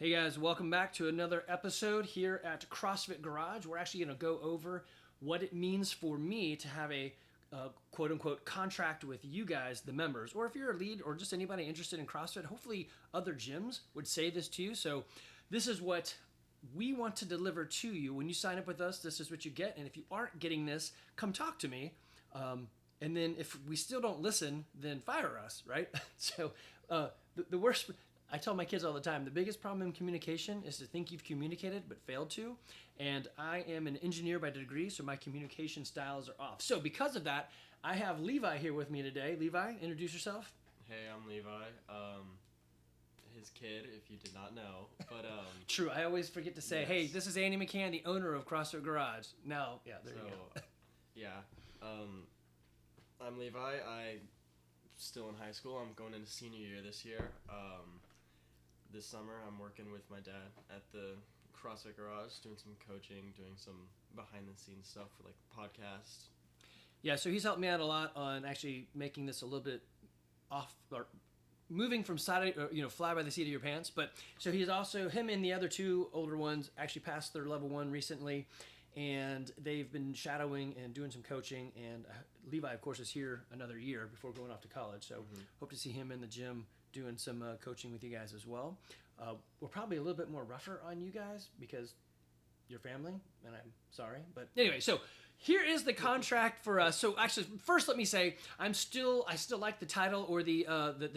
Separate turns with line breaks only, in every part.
Hey guys, welcome back to another episode here at CrossFit Garage. We're actually going to go over what it means for me to have a quote unquote contract with you guys, the members, or if you're a lead or just anybody interested in CrossFit, hopefully other gyms would say this to you. So this is what we want to deliver to you. When you sign up with us, this is what you get. And if you aren't getting this, come talk to me. And then if we still don't listen, then fire us, right? So the worst... I tell my kids all the time, the biggest problem in communication is to think you've communicated but failed to. And I am an engineer by degree, so my communication styles are off. So because of that, I have Levi here with me today. Levi, introduce yourself.
Hey, I'm Levi. His kid, if you did not know. But
True, I always forget to say, yes. Hey, this is Andy McCann, the owner of CrossFit Garage. No, yeah, there you go.
Yeah. I'm Levi. I'm still in high school. I'm going into senior year this year. This summer, I'm working with my dad at the CrossFit Garage, doing some coaching, doing some behind-the-scenes stuff for, like, podcasts.
Yeah, so he's helped me out a lot on actually making this a little bit off, or moving from side, fly by the seat of your pants. But so he's also, him and the other two older ones actually passed their level 1 recently, and they've been shadowing and doing some coaching. And Levi, of course, is here another year before going off to college. So hope to see him in the gym doing some coaching with you guys as well. We're probably a little bit more rougher on you guys because you're family, and I'm sorry. But anyway, so here is the contract for us. So actually, first let me say, I still like the title or the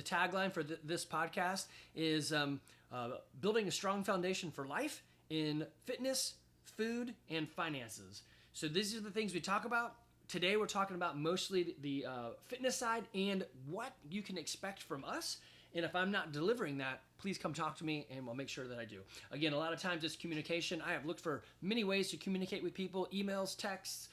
tagline for this podcast is building a strong foundation for life in fitness, food, and finances. So these are the things we talk about. Today we're talking about mostly the fitness side and what you can expect from us. And if I'm not delivering that, please come talk to me and we'll make sure that I do. Again, a lot of times it's communication. I have looked for many ways to communicate with people, emails, texts.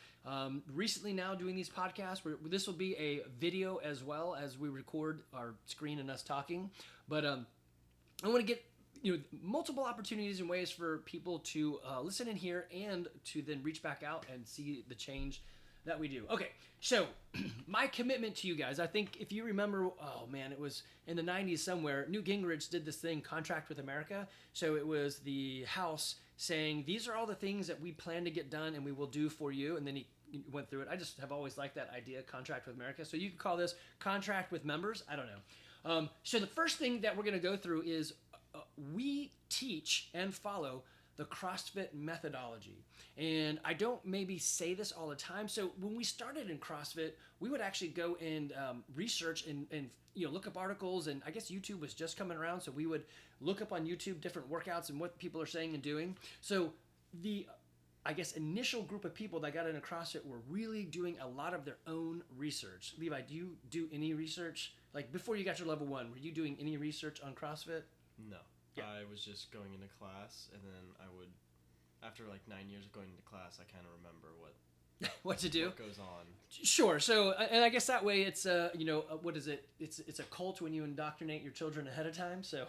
Recently now doing these podcasts, this will be a video as well as we record our screen and us talking. But I want to get multiple opportunities and ways for people to listen and hear and to then reach back out and see the change that we do. Okay, so my commitment to you guys, I think if you remember, it was in the 90s somewhere, Newt Gingrich did this thing, Contract with America. So it was the House saying, these are all the things that we plan to get done and we will do for you. And then he went through it. I just have always liked that idea, Contract with America. So you could call this Contract with Members. I don't know. So the first thing that we're going to go through is we teach and follow the CrossFit methodology. And I don't maybe say this all the time. So when we started in CrossFit, we would actually go and research and look up articles. And I guess YouTube was just coming around. So we would look up on YouTube different workouts and what people are saying and doing. So the, initial group of people that got into CrossFit were really doing a lot of their own research. Levi, do you do any research? Like before you got your level 1, were you doing any research on CrossFit?
No. Yeah. I was just going into class, and then I would, after like 9 years of going into class, I kind of remember
what to do.
What goes on.
Sure. So, and I guess that way it's what is it? It's a cult when you indoctrinate your children ahead of time. So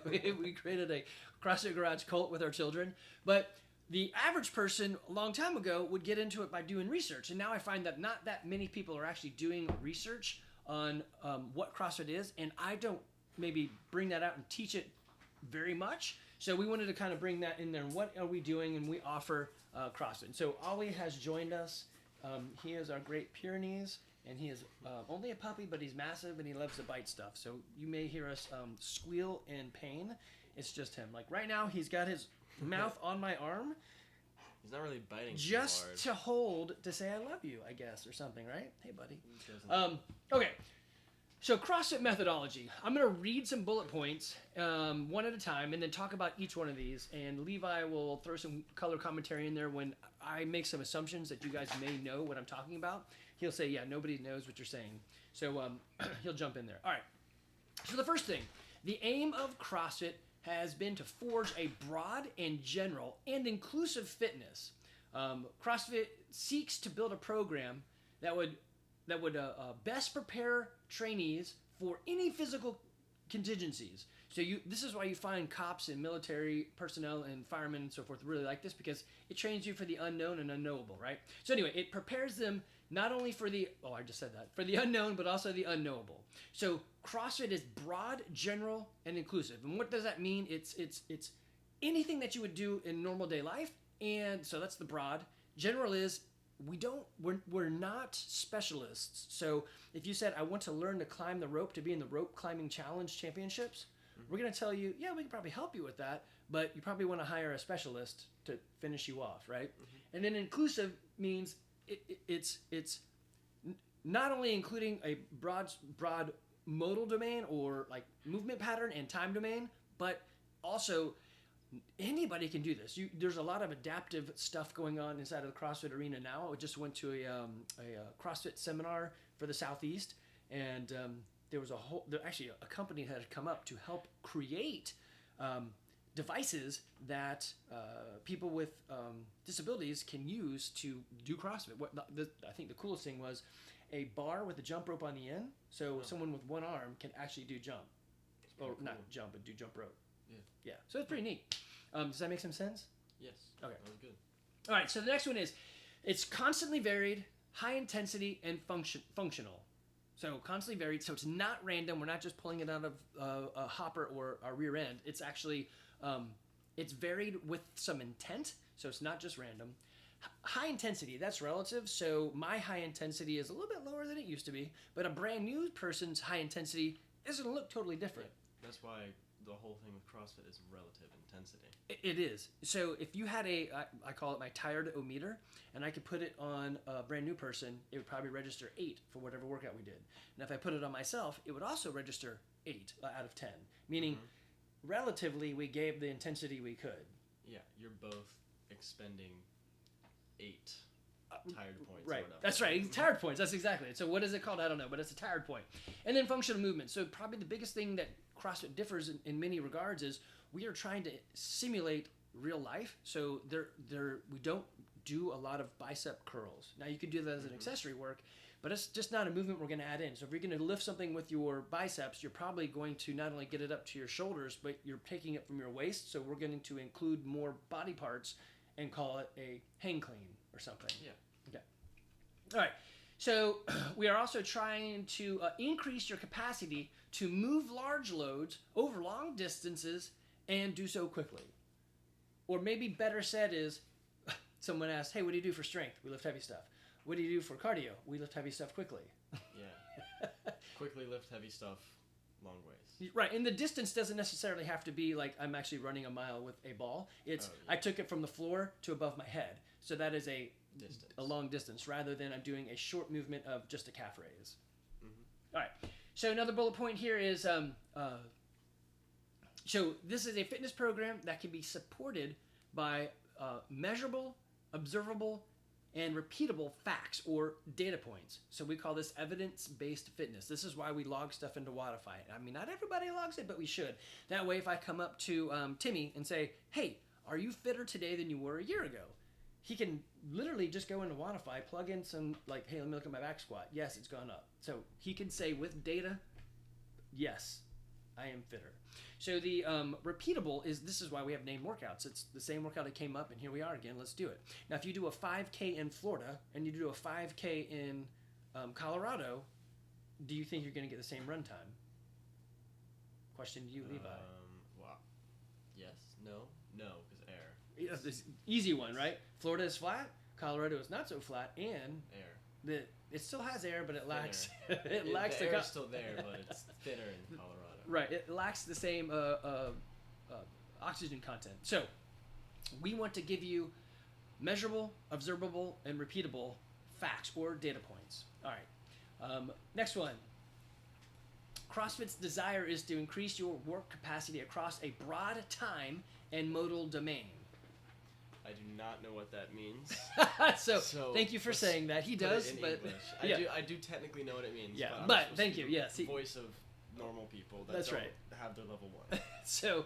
we created a CrossFit Garage cult with our children. But the average person a long time ago would get into it by doing research, and now I find that not that many people are actually doing research on what CrossFit is, and I don't maybe bring that out and teach it very much. So we wanted to kind of bring that in there. What are we doing? And we offer CrossFit. So Ollie has joined us. He is our Great Pyrenees, and he is only a puppy, but he's massive and he loves to bite stuff. So you may hear us squeal in pain. It's just him. Like right now, he's got his mouth on my arm.
He's not really biting
just
too hard.
To hold to say I love you, I guess, or something, right? Hey, buddy. Okay. So CrossFit methodology. I'm going to read some bullet points one at a time and then talk about each one of these. And Levi will throw some color commentary in there when I make some assumptions that you guys may know what I'm talking about. He'll say, yeah, nobody knows what you're saying. So he'll jump in there. All right. So the first thing, the aim of CrossFit has been to forge a broad and general and inclusive fitness. CrossFit seeks to build a program that would best prepare trainees for any physical contingencies. So this is why you find cops and military personnel and firemen and so forth really like this, because it trains you for the unknown and unknowable, right? So anyway, it prepares them not only for the, for the unknown, but also the unknowable. So CrossFit is broad, general, and inclusive. And what does that mean? It's anything that you would do in normal day life. And so that's the broad. General is we're not specialists. So if you said, I want to learn to climb the rope to be in the rope climbing challenge championships, we're going to tell you, yeah, we can probably help you with that, but you probably want to hire a specialist to finish you off, right? And then inclusive means it's not only including a broad modal domain or like movement pattern and time domain, but also anybody can do this. There's a lot of adaptive stuff going on inside of the CrossFit arena now. I just went to a CrossFit seminar for the Southeast, and there was actually a company that had come up to help create devices that people with disabilities can use to do CrossFit. I think the coolest thing was a bar with a jump rope on the end, so someone with one arm can actually do jump. Or cool. Not jump, but do jump rope. Yeah. So it's pretty neat. Does that make some sense?
Yes.
Okay.
That was good.
All right. So the next one is, it's constantly varied, high intensity, and functional. So constantly varied. So it's not random. We're not just pulling it out of a hopper or a rear end. It's actually it's varied with some intent. So it's not just random. High intensity, that's relative. So my high intensity is a little bit lower than it used to be, but a brand new person's high intensity is going to look totally different.
Yeah. That's why the whole thing with CrossFit is relative intensity.
It is. So if you had I call it my tired-o-meter, and I could put it on a brand new person, it would probably register 8 for whatever workout we did. And if I put it on myself, it would also register 8 out of 10, meaning relatively we gave the intensity we could.
Yeah, you're both expending 8 tired points.
Right.
Or whatever.
That's right. Tired points. That's exactly it. So what is it called? I don't know, but it's a tired point. And then functional movement. So probably the biggest thing that CrossFit differs in many regards is we are trying to simulate real life. So we don't do a lot of bicep curls. Now you could do that as an accessory work, but it's just not a movement we're going to add in. So if you're going to lift something with your biceps, you're probably going to not only get it up to your shoulders, but you're taking it from your waist. So we're going to include more body parts and call it a hang clean or something.
Yeah.
Okay. All right. So we are also trying to increase your capacity to move large loads over long distances and do so quickly. Or maybe better said is, someone asked, hey, what do you do for strength? We lift heavy stuff. What do you do for cardio? We lift heavy stuff quickly.
Yeah. Quickly lift heavy stuff long ways.
Right, and the distance doesn't necessarily have to be like I'm actually running a mile with a ball. It's I took it from the floor to above my head. So that is a long distance rather than I'm doing a short movement of just a calf raise. All right. So another bullet point here is so this is a fitness program that can be supported by measurable, observable, and repeatable facts or data points. So we call this evidence-based fitness. This is why we log stuff into Wodify. I mean, not everybody logs it, but we should. That way, if I come up to Timmy and say, hey, are you fitter today than you were a year ago? He can literally just go into Wodify, plug in some, like, hey, let me look at my back squat. Yes, it's gone up. So he can say with data, yes, I am fitter. So the repeatable this is why we have named workouts. It's the same workout that came up, and here we are again. Let's do it. Now, if you do a 5K in Florida and you do a 5K in Colorado, do you think you're going to get the same run time? Question to you, Levi.
Wow. Yes. No, because air.
Yeah, this easy one, right? Florida is flat. Colorado is not so flat, and
air.
It still has air, but it lacks.
It lacks the air is still there, but it's thinner in Colorado.
Right, it lacks the same oxygen content. So we want to give you measurable, observable, and repeatable facts or data points. All right. Next one. CrossFit's desire is to increase your work capacity across a broad time and modal domain.
I do not know what that means.
so thank you for saying that. He does, but
English. I do technically know what it means.
Yeah, but thank you. Yes,
voice of normal people that don't have their level 1.
So,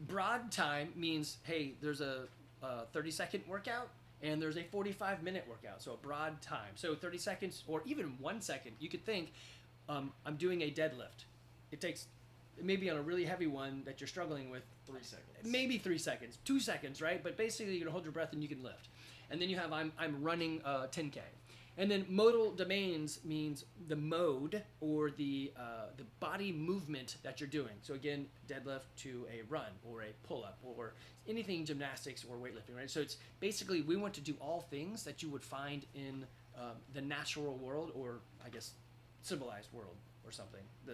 broad time means hey, there's a 30-second workout and there's a 45-minute workout. So a broad time. So 30 seconds or even 1 second. You could think I'm doing a deadlift. It takes maybe on a really heavy one that you're struggling with
3 seconds.
Maybe 3 seconds, 2 seconds, right? But basically, you're gonna hold your breath and you can lift. And then you have I'm running 10K. And then modal domains means the mode or the body movement that you're doing. So again, deadlift to a run or a pull-up or anything gymnastics or weightlifting, right? So it's basically we want to do all things that you would find in the natural world, or I guess civilized world or something. I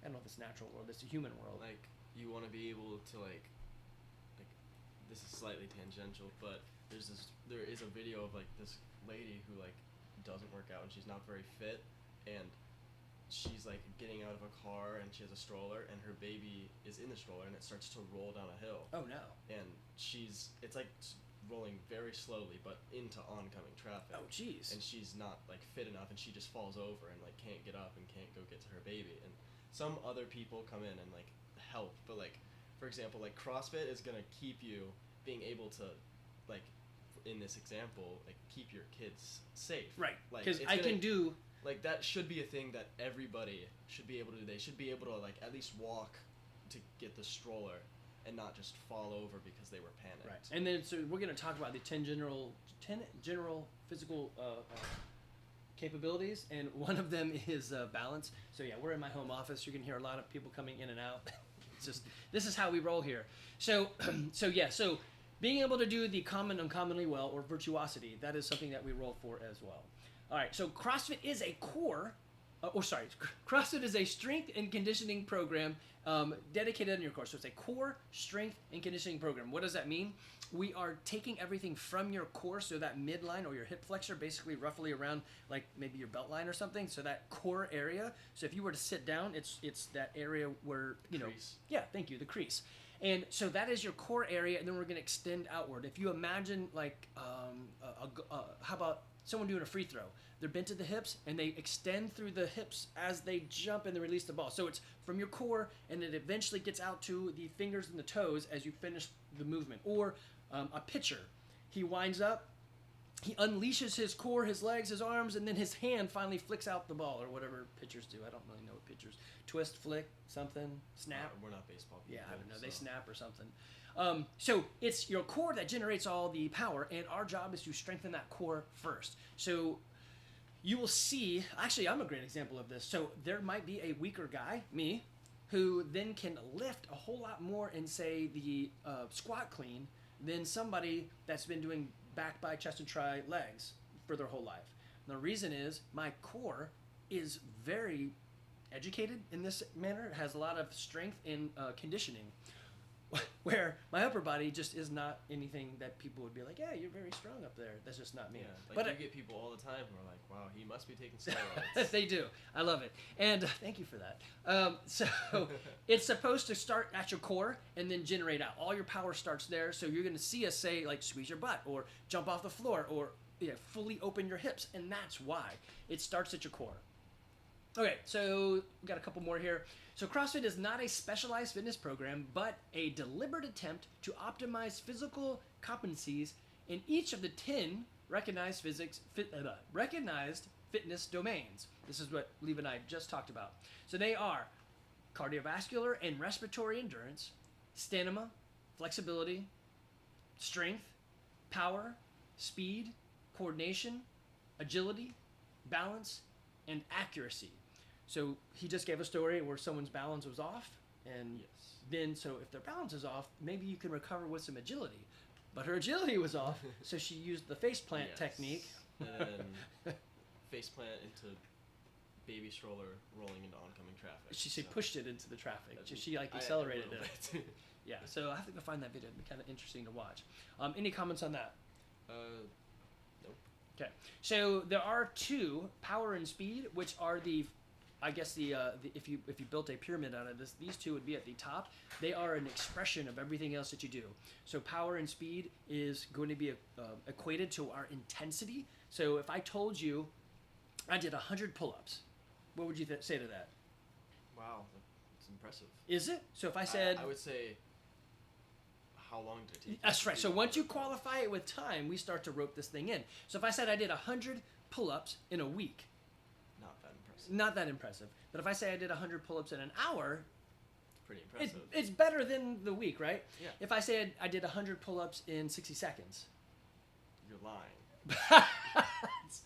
don't know if it's natural world, it's a human world.
Like you want to be able to like this is slightly tangential, but there is a video of like this lady who like doesn't work out and she's not very fit, and she's like getting out of a car and she has a stroller and her baby is in the stroller and it starts to roll down a hill.
Oh no.
And it's like rolling very slowly but into oncoming traffic.
Oh jeez.
And she's not like fit enough and she just falls over and like can't get up and can't go get to her baby. And some other people come in and like help, but like for example, like CrossFit is gonna keep you being able to like in this example, like keep your kids safe.
Right.
Like
because I can do
like that should be a thing that everybody should be able to do. They should be able to like at least walk to get the stroller and not just fall over because they were panicked.
right. And then so we're going to talk about the 10 general physical capabilities, and one of them is balance. So yeah, we're in my home office. You're going to hear a lot of people coming in and out. It's just this is how we roll here. So so being able to do the common uncommonly well, or virtuosity, that is something that we roll for as well. All right, so CrossFit is a CrossFit is a strength and conditioning program dedicated on your core. So it's a core strength and conditioning program. What does that mean? We are taking everything from your core, so that midline or your hip flexor, basically roughly around like maybe your belt line or something. So that core area. So if you were to sit down, it's that area where
Crease.
Yeah, thank you, the crease. And so that is your core area, and then we're going to extend outward. If you imagine like how about someone doing a free throw? They're bent at the hips, and they extend through the hips as they jump and they release the ball. So it's from your core, and it eventually gets out to the fingers and the toes as you finish the movement. Or a pitcher, he winds up, he unleashes his core, his legs, his arms, and then his hand finally flicks out the ball, or whatever pitchers do. I don't really know what pitchers twist, flick, something, snap.
We're not baseball people.
Yeah, I don't know.
So.
They snap or something. So it's your core that generates all the power, and our job is to strengthen that core first. So you will see, actually, I'm a great example of this. So there might be a weaker guy, me, who then can lift a whole lot more in, say, the squat clean than somebody that's been doing back, by, chest, and tri legs for their whole life. And the reason is my core is very educated in this manner. It has a lot of strength in conditioning, where my upper body just is not anything that people would be like, yeah, you're very strong up there. That's just not me.
Yeah, like
but
you get people all the time who are like, wow, he must be taking steroids.
they do. I love it. And thank you for that. So it's supposed to start at your core and then generate out. All your power starts there. So you're going to see us say, like, squeeze your butt or jump off the floor or fully open your hips. And that's why. It starts at your core. Okay, so we got a couple more here. So CrossFit is not a specialized fitness program, but a deliberate attempt to optimize physical competencies in each of the 10 recognized fitness domains. This is what Levi and I just talked about. So they are cardiovascular and respiratory endurance, stamina, flexibility, strength, power, speed, coordination, agility, balance, and accuracy. So he just gave a story where someone's balance was off, and then so if their balance is off, maybe you can recover with some agility. But her agility was off, so she used the face plant technique.
And then face plant into baby stroller rolling into oncoming traffic.
She pushed it into the traffic. She like decelerated it. Yeah, so I have to go find that video. It'd be kind of interesting to watch. Any comments on that?
Nope.
Okay, so there are two, power and speed, which are I guess if you built a pyramid out of this, these two would be at the top. They are an expression of everything else that you do. So power and speed is going to be equated to our intensity. So if I told you I did 100 pull-ups, what would you say to that?
Wow, that's impressive.
Is it? So if I said...
I would say, how long did it take?
That's right. So once you qualify it with time, we start to rope this thing in. So if I said I did 100 pull-ups in a week... Not that impressive. But if I say I did 100 pull-ups in an hour...
Pretty impressive.
It's better than the week, right?
Yeah.
If I say I did 100 pull-ups in 60 seconds...
You're lying.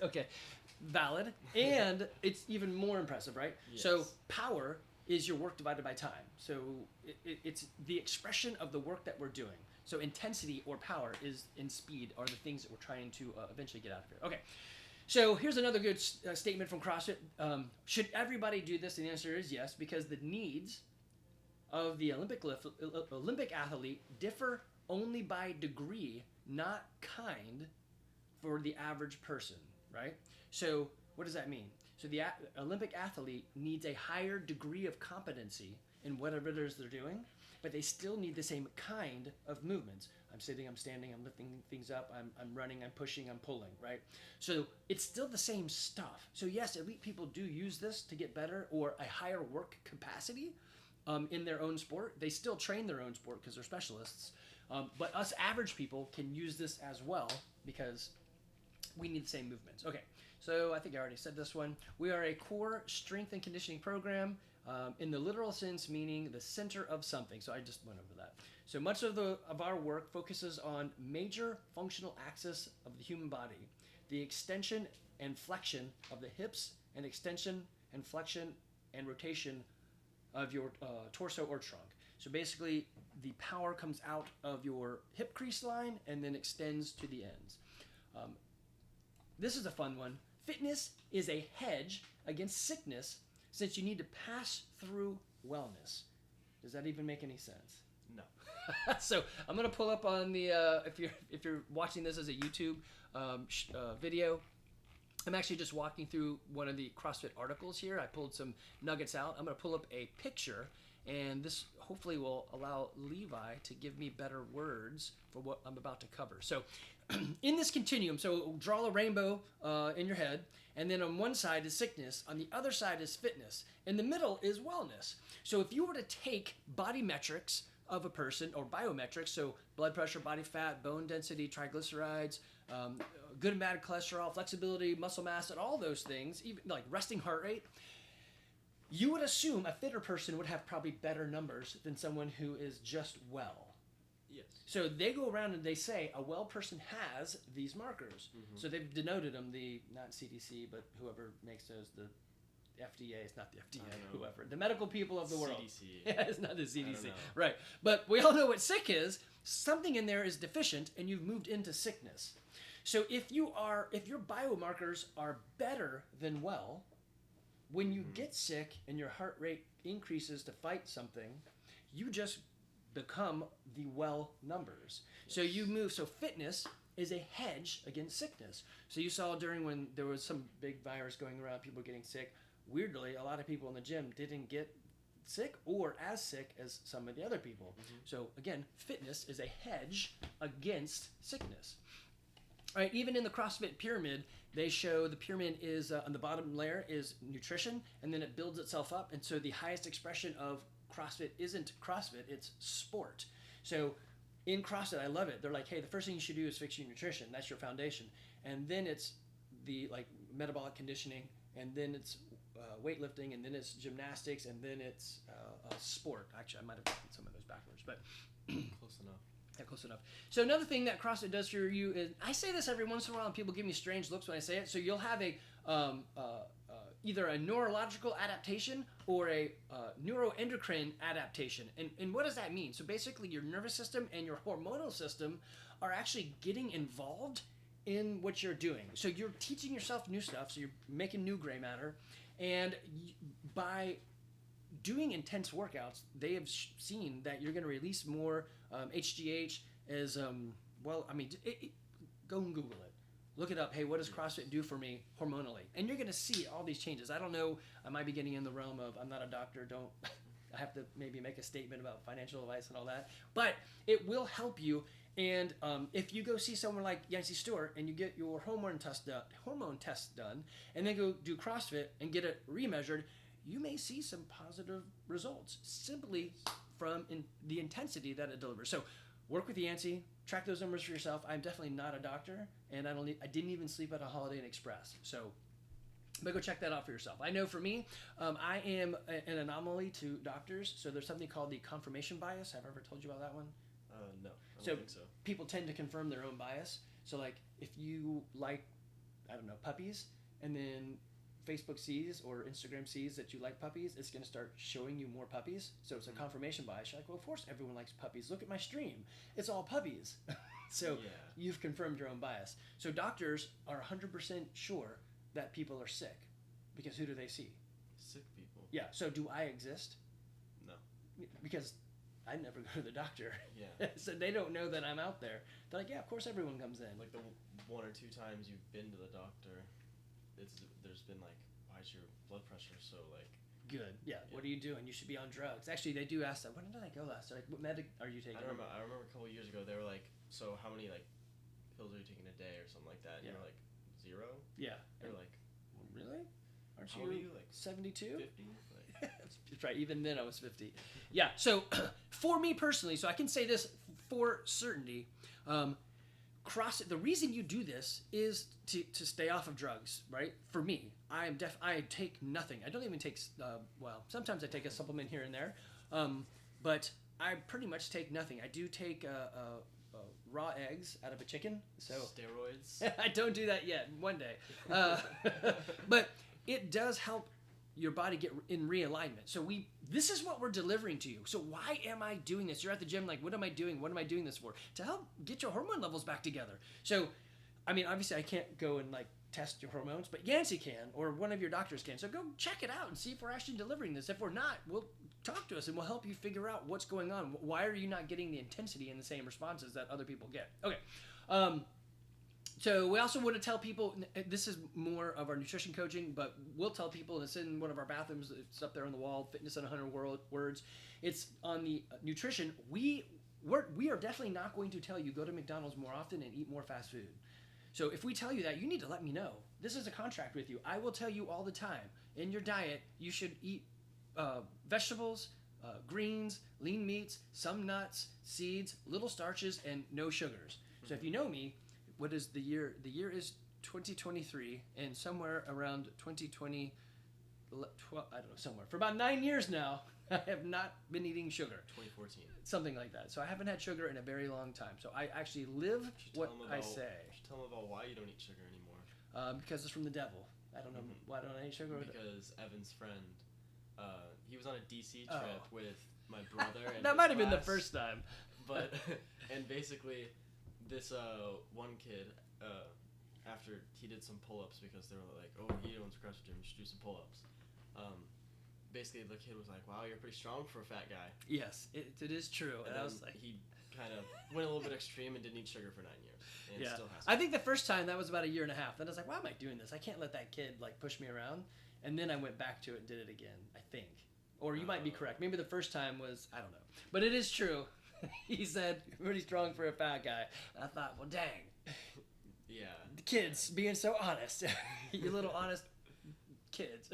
Okay. valid, and it's even more impressive, right?
Yes.
So power is your work divided by time. So it's the expression of the work that we're doing. So intensity or power is in speed are the things that we're trying to eventually get out of here. Okay. So here's another good statement from CrossFit. Should everybody do this? And the answer is yes, because the needs of the Olympic athlete differ only by degree, not kind, for the average person, right? So what does that mean? So the Olympic athlete needs a higher degree of competency in whatever it is they're doing, but they still need the same kind of movements. I'm sitting, I'm standing, I'm lifting things up, I'm running, I'm pushing, I'm pulling, right? So it's still the same stuff. So yes, elite people do use this to get better or a higher work capacity in their own sport. They still train their own sport because they're specialists. But us average people can use this as well because we need the same movements. Okay, so I think I already said this one. We are a core strength and conditioning program in the literal sense, meaning the center of something. So I just went over that. So much of our work focuses on major functional axis of the human body, the extension and flexion of the hips, and extension and flexion and rotation of your torso or trunk. So basically, the power comes out of your hip crease line and then extends to the ends. This is a fun one. Fitness is a hedge against sickness since you need to pass through wellness. Does that even make any sense?
No.
So I'm gonna pull up on the if you're watching this as a YouTube video. I'm actually just walking through one of the CrossFit articles here. I pulled some nuggets out. I'm gonna pull up a picture, and this hopefully will allow Levi to give me better words for what I'm about to cover. So in this continuum, so draw a rainbow in your head, and then on one side is sickness, on the other side is fitness, in the middle is wellness. So if you were to take body metrics of a person, or biometrics, so blood pressure, body fat, bone density, triglycerides, good and bad cholesterol, flexibility, muscle mass, and all those things, even like resting heart rate, you would assume a fitter person would have probably better numbers than someone who is just well.
Yes.
So they go around and they say a well person has these markers.
Mm-hmm.
So they've denoted them, not CDC, but whoever makes those, the FDA, it's not the FDA, whoever. The medical people of the world.
CDC.
Yeah, it's not the CDC.
know.
Right. But we all know what sick is. Something in there is deficient and you've moved into sickness. So if your biomarkers are better than well, when you get sick and your heart rate increases to fight something, you just become the well numbers. Yes. So you move. So fitness is a hedge against sickness. So you saw during when there was some big virus going around, people getting sick. Weirdly, a lot of people in the gym didn't get sick or as sick as some of the other people. Mm-hmm. So again, fitness is a hedge against sickness. All right, even in the CrossFit pyramid, they show the pyramid is on the bottom layer is nutrition, and then it builds itself up. And so the highest expression of CrossFit isn't CrossFit, it's sport. So in CrossFit, I love it. They're like, hey, the first thing you should do is fix your nutrition. That's your foundation. And then it's the metabolic conditioning, and then it's weightlifting, and then it's gymnastics, and then it's sport. Actually, I might have gotten some of those backwards, but
close enough.
Yeah, close enough. So another thing that CrossFit does for you is, I say this every once in a while, and people give me strange looks when I say it. So you'll have a either a neurological adaptation or a neuroendocrine adaptation. And what does that mean? So basically, your nervous system and your hormonal system are actually getting involved in what you're doing. So you're teaching yourself new stuff. So you're making new gray matter, and by doing intense workouts, they have seen that you're going to release more HGH as well. I mean, go and Google it. Look it up. Hey, what does CrossFit do for me hormonally? And you're going to see all these changes. I don't know. I might be getting in the realm of I'm not a doctor. I have to maybe make a statement about financial advice and all that. But it will help you. And if you go see someone like Yancy Stewart and you get your hormone test done, and then go do CrossFit and get it remeasured, you may see some positive results simply from the intensity that it delivers. So work with Yancy, track those numbers for yourself. I'm definitely not a doctor, and I didn't even sleep at a Holiday Inn Express. So, but go check that out for yourself. I know for me, I am an anomaly to doctors. So there's something called the confirmation bias. Have I ever told you about that one?
No, I don't think so.
People tend to confirm their own bias. So like if you like, I don't know, puppies, and then Facebook sees or Instagram sees that you like puppies, it's going to start showing you more puppies. So it's a confirmation bias. You're like, well, of course everyone likes puppies. Look at my stream. It's all puppies. So you've confirmed your own bias. So doctors are 100% sure that people are sick because who do they see?
Sick people.
Yeah. So do I exist?
No.
Because I never go to the doctor.
Yeah.
So they don't know that I'm out there. They're like, yeah, of course everyone comes in.
Like the 1 or 2 times you've been to the doctor, there's been like, why is your blood pressure so like
good? Yeah. What are you doing? You should be on drugs. Actually, they do ask that. When did I go last? They're like, what medic are you taking?
I remember a couple of years ago they were like, so how many like pills are you taking a day or something like that? And you're like 0.
Yeah.
They're like,
really? Aren't
how old are you? Like
72?
50? Like,
That's right. Even then, I was 50. Yeah. So, for me personally, so I can say this for certainty. The reason you do this is to stay off of drugs, right? For me, I take nothing. I don't even take. Sometimes I take a supplement here and there, but I pretty much take nothing. I do take raw eggs out of a chicken. So
steroids.
I don't do that yet. One day, but it does help your body get in realignment. So this is what we're delivering to you. So why am I doing this? You're at the gym like, what am I doing? What am I doing this for? To help get your hormone levels back together. So, I mean, obviously I can't go and like test your hormones, but Yancey can, or one of your doctors can. So go check it out and see if we're actually delivering this. If we're not, we'll talk to us and we'll help you figure out what's going on. Why are you not getting the intensity and the same responses that other people get? Okay. So we also want to tell people, this is more of our nutrition coaching, but we'll tell people, and it's in one of our bathrooms, it's up there on the wall, Fitness in 100 Words. It's on the nutrition. We are definitely not going to tell you go to McDonald's more often and eat more fast food. So if we tell you that, you need to let me know. This is a contract with you. I will tell you all the time, in your diet, you should eat vegetables, greens, lean meats, some nuts, seeds, little starches, and no sugars. So if you know me, what is the year? The year is 2023, and somewhere around 2020, I don't know, somewhere. For about 9 years now, I have not been eating sugar.
2014.
Something like that. So I haven't had sugar in a very long time. So I actually live what I say.
You should tell them about why you don't eat sugar anymore.
Because it's from the devil. I don't know. Why don't I eat sugar?
Because Evan's friend, he was on a DC trip with my brother. And
that might have been the first time.
But, and basically, this one kid, after he did some pull-ups because they were like, oh, he owns a CrossFit gym, you should do some pull-ups. Basically, the kid was like, wow, you're pretty strong for a fat guy.
Yes, it is true. And I was like,
he kind of went a little bit extreme and didn't eat sugar for 9 years. And still has.
I think the first time, that was about a year and a half. Then I was like, why am I doing this? I can't let that kid like push me around. And then I went back to it and did it again, I think. Or you might be correct. Maybe the first time was, I don't know. But it is true. He said, pretty strong for a fat guy. And I thought, well, dang.
Yeah.
The kids being so honest. You little honest kids.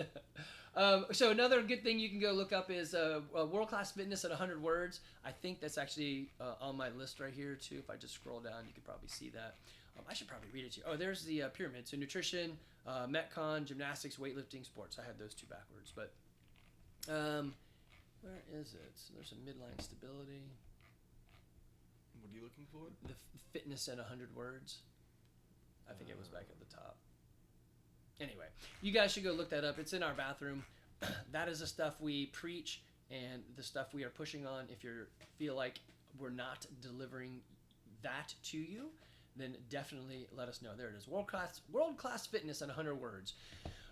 So another good thing you can go look up is World-Class Fitness at 100 Words. I think that's actually on my list right here, too. If I just scroll down, you could probably see that. I should probably read it to you. Oh, there's the pyramid. So nutrition, Metcon, gymnastics, weightlifting, sports. I had those two backwards. But where is it? So there's a midline stability.
What are you looking for?
The fitness in 100 words. I think it was back at the top. Anyway, you guys should go look that up. It's in our bathroom. That is the stuff we preach and the stuff we are pushing on. If you feel like we're not delivering that to you, then definitely let us know. There it is. World-class fitness in 100 words.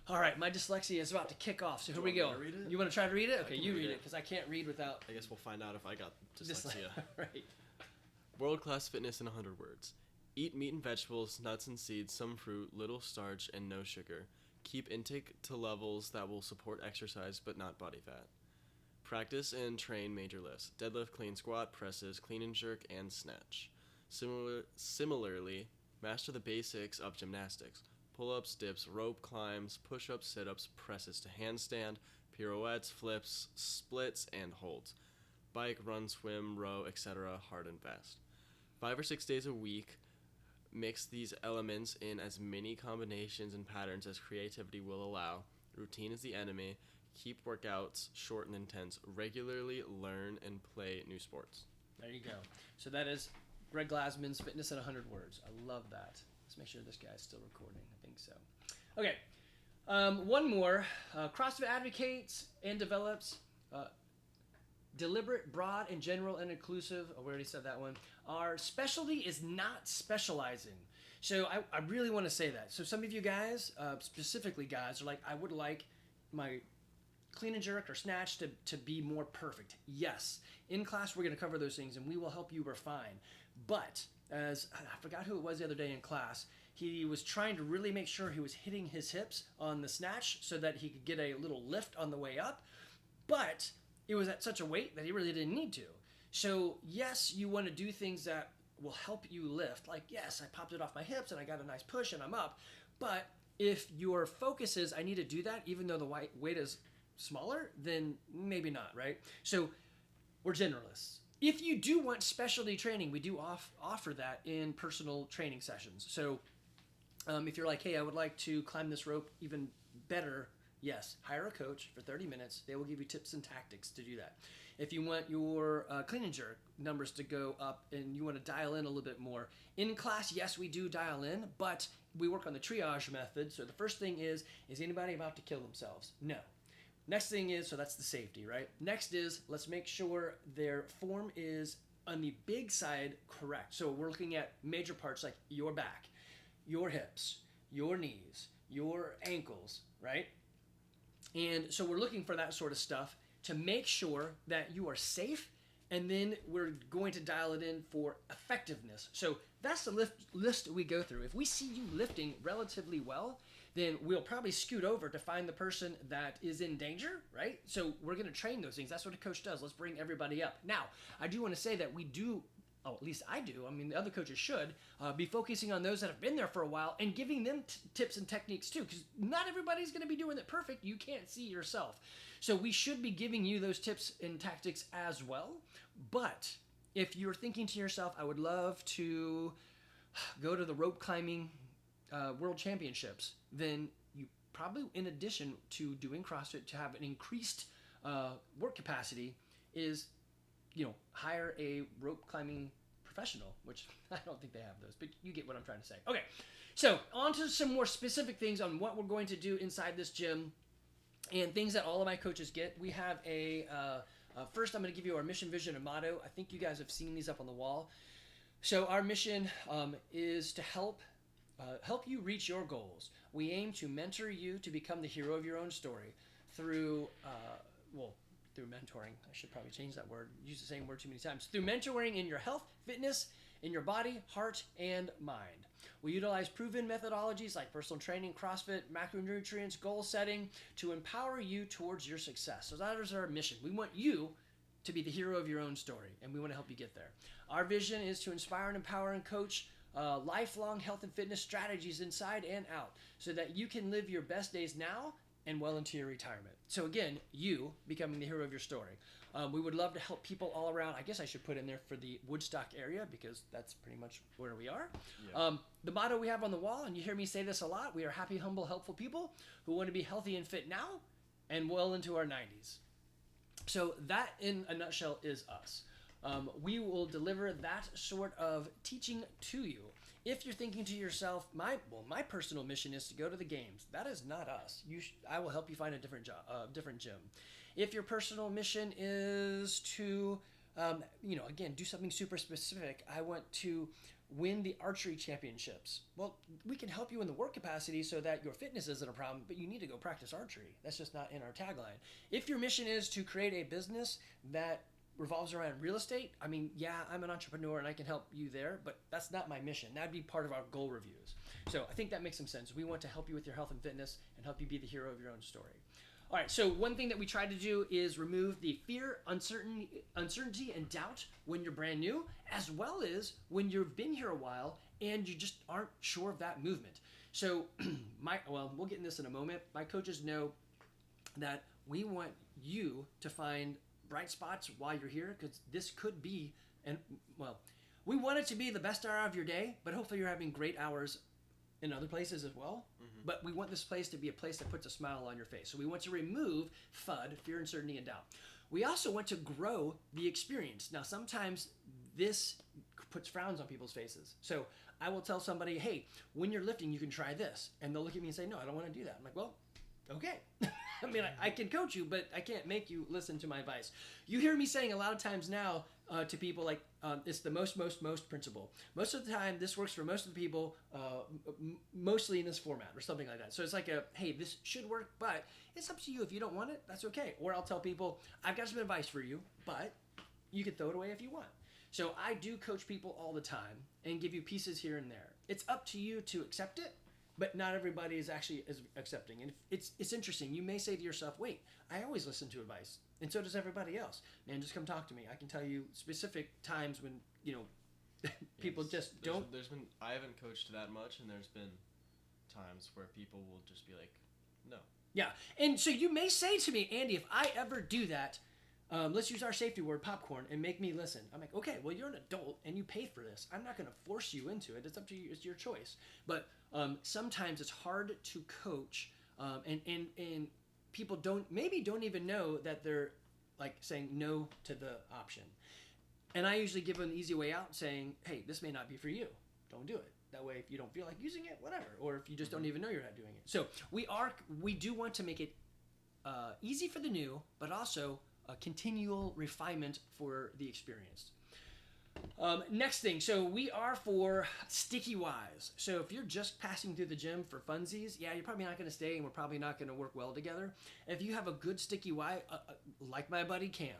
All right, my dyslexia is about to kick off, so here we go. You want to try to read it? Okay, you read it, because I can't read without...
I guess we'll find out if I got dyslexia.
Right.
World-class fitness in 100 words. Eat meat and vegetables, nuts and seeds, some fruit, little starch, and no sugar. Keep intake to levels that will support exercise but not body fat. Practice and train major lifts. Deadlift, clean squat, presses, clean and jerk, and snatch. Similarly, master the basics of gymnastics. Pull-ups, dips, rope climbs, push-ups, sit-ups, presses to handstand, pirouettes, flips, splits, and holds. Bike, run, swim, row, etc. hard and fast. 5 or 6 days a week. Mix these elements in as many combinations and patterns as creativity will allow. Routine is the enemy. Keep workouts short and intense. Regularly learn and play new sports.
There you go. So that is Greg Glassman's Fitness in 100 Words. I love that. Let's make sure this guy's still recording. I think so. Okay, One more. CrossFit advocates and develops deliberate, broad, and general and inclusive. Oh, we already said that one. Our specialty is not specializing. So I really want to say that. So some of you guys, specifically guys, are like, I would like my clean and jerk or snatch to be more perfect. Yes, in class we're going to cover those things and we will help you refine. But as I forgot who it was the other day in class, he was trying to really make sure he was hitting his hips on the snatch so that he could get a little lift on the way up. But it was at such a weight that he really didn't need to. So yes, you want to do things that will help you lift. Like, yes, I popped it off my hips and I got a nice push and I'm up. But if your focus is, I need to do that even though the weight is smaller, then maybe not, right? So we're generalists. If you do want specialty training, we do offer that in personal training sessions. So if you're like, hey, I would like to climb this rope even better, yes, hire a coach for 30 minutes. They will give you tips and tactics to do that. If you want your clean and jerk numbers to go up and you want to dial in a little bit more, in class, yes, we do dial in, but we work on the triage method. So the first thing is anybody about to kill themselves? No. Next thing is, so that's the safety, right? Next is, let's make sure their form is on the big side correct. So we're looking at major parts like your back, your hips, your knees, your ankles, right? And so we're looking for that sort of stuff to make sure that you are safe, and then we're going to dial it in for effectiveness. So that's the list we go through. If we see you lifting relatively well, then we'll probably scoot over to find the person that is in danger, right? So we're going to train those things. That's what a coach does. Let's bring everybody up. Now, I do want to say that we do, at least I do, I mean, the other coaches should, be focusing on those that have been there for a while and giving them tips and techniques too, because not everybody's going to be doing it perfect. You can't see yourself. So we should be giving you those tips and tactics as well. But if you're thinking to yourself, I would love to go to the rope climbing world championships, then you probably, in addition to doing CrossFit, to have an increased work capacity is, hire a rope climbing professional, which I don't think they have those, but you get what I'm trying to say. Okay, so on to some more specific things on what we're going to do inside this gym and things that all of my coaches get. We have first I'm going to give you our mission, vision, and motto. I think you guys have seen these up on the wall. So our mission is to help you reach your goals. We aim to mentor you to become the hero of your own story through mentoring. I should probably change that word. Use the same word too many times. Through mentoring in your health, fitness, in your body, heart, and mind. We utilize proven methodologies like personal training, CrossFit, macronutrients, goal setting to empower you towards your success. So that is our mission. We want you to be the hero of your own story, and we want to help you get there. Our vision is to inspire and empower and coach lifelong health and fitness strategies inside and out so that you can live your best days now and well into your retirement. So again, you becoming the hero of your story. We would love to help people all around. I guess I should put in there for the Woodstock area because that's pretty much where we are. Yeah. The motto we have on the wall, and you hear me say this a lot, we are happy, humble, helpful people who want to be healthy and fit now and well into our 90s. So that in a nutshell is us. We will deliver that sort of teaching to you. If you're thinking to yourself, my personal mission is to go to the games. That is not us. I will help you find a different gym. If your personal mission is to, again, do something super specific, I want to win the archery championships. Well, we can help you in the work capacity so that your fitness isn't a problem, but you need to go practice archery. That's just not in our tagline. If your mission is to create a business that revolves around real estate, I mean, yeah, I'm an entrepreneur and I can help you there, but that's not my mission. That'd be part of our goal reviews. So I think that makes some sense. We want to help you with your health and fitness and help you be the hero of your own story. All right, so one thing that we try to do is remove the fear, uncertainty, and doubt when you're brand new, as well as when you've been here a while and you just aren't sure of that movement. So we'll get in this in a moment. My coaches know that we want you to find bright spots while you're here, because this could be, we want it to be the best hour of your day, but hopefully you're having great hours in other places as well. Mm-hmm. But we want this place to be a place that puts a smile on your face. So we want to remove FUD, fear, uncertainty, and doubt. We also want to grow the experience. Now, sometimes this puts frowns on people's faces. So I will tell somebody, hey, when you're lifting, you can try this. And they'll look at me and say, no, I don't want to do that. I'm like, well, Okay. I mean, I can coach you, but I can't make you listen to my advice. You hear me saying a lot of times now to people like, it's the most principle. Most of the time, this works for most of the people, mostly in this format or something like that. So it's like hey, this should work, but it's up to you. If you don't want it, that's okay. Or I'll tell people, I've got some advice for you, but you can throw it away if you want. So I do coach people all the time and give you pieces here and there. It's up to you to accept it, but not everybody is actually accepting. And it's interesting. You may say to yourself, wait, I always listen to advice, and so does everybody else. Man, just come talk to me. I can tell you specific times when, people just don't.
I haven't coached that much, and there's been times where people will just be like, no.
Yeah, and so you may say to me, Andy, if I ever do that, let's use our safety word, popcorn, and make me listen. I'm like, okay, well, you're an adult and you paid for this. I'm not going to force you into it. It's up to you. It's your choice. But sometimes it's hard to coach, and people don't even know that they're like saying no to the option. And I usually give an easy way out, saying, hey, this may not be for you. Don't do it. That way, if you don't feel like using it, whatever. Or if you just don't even know you're not doing it. So we do want to make it easy for the new, but also a continual refinement for the experienced. Next thing, so we are for sticky Ys. So if you're just passing through the gym for funsies, yeah, you're probably not going to stay, and we're probably not going to work well together. If you have a good sticky Y, like my buddy Cam,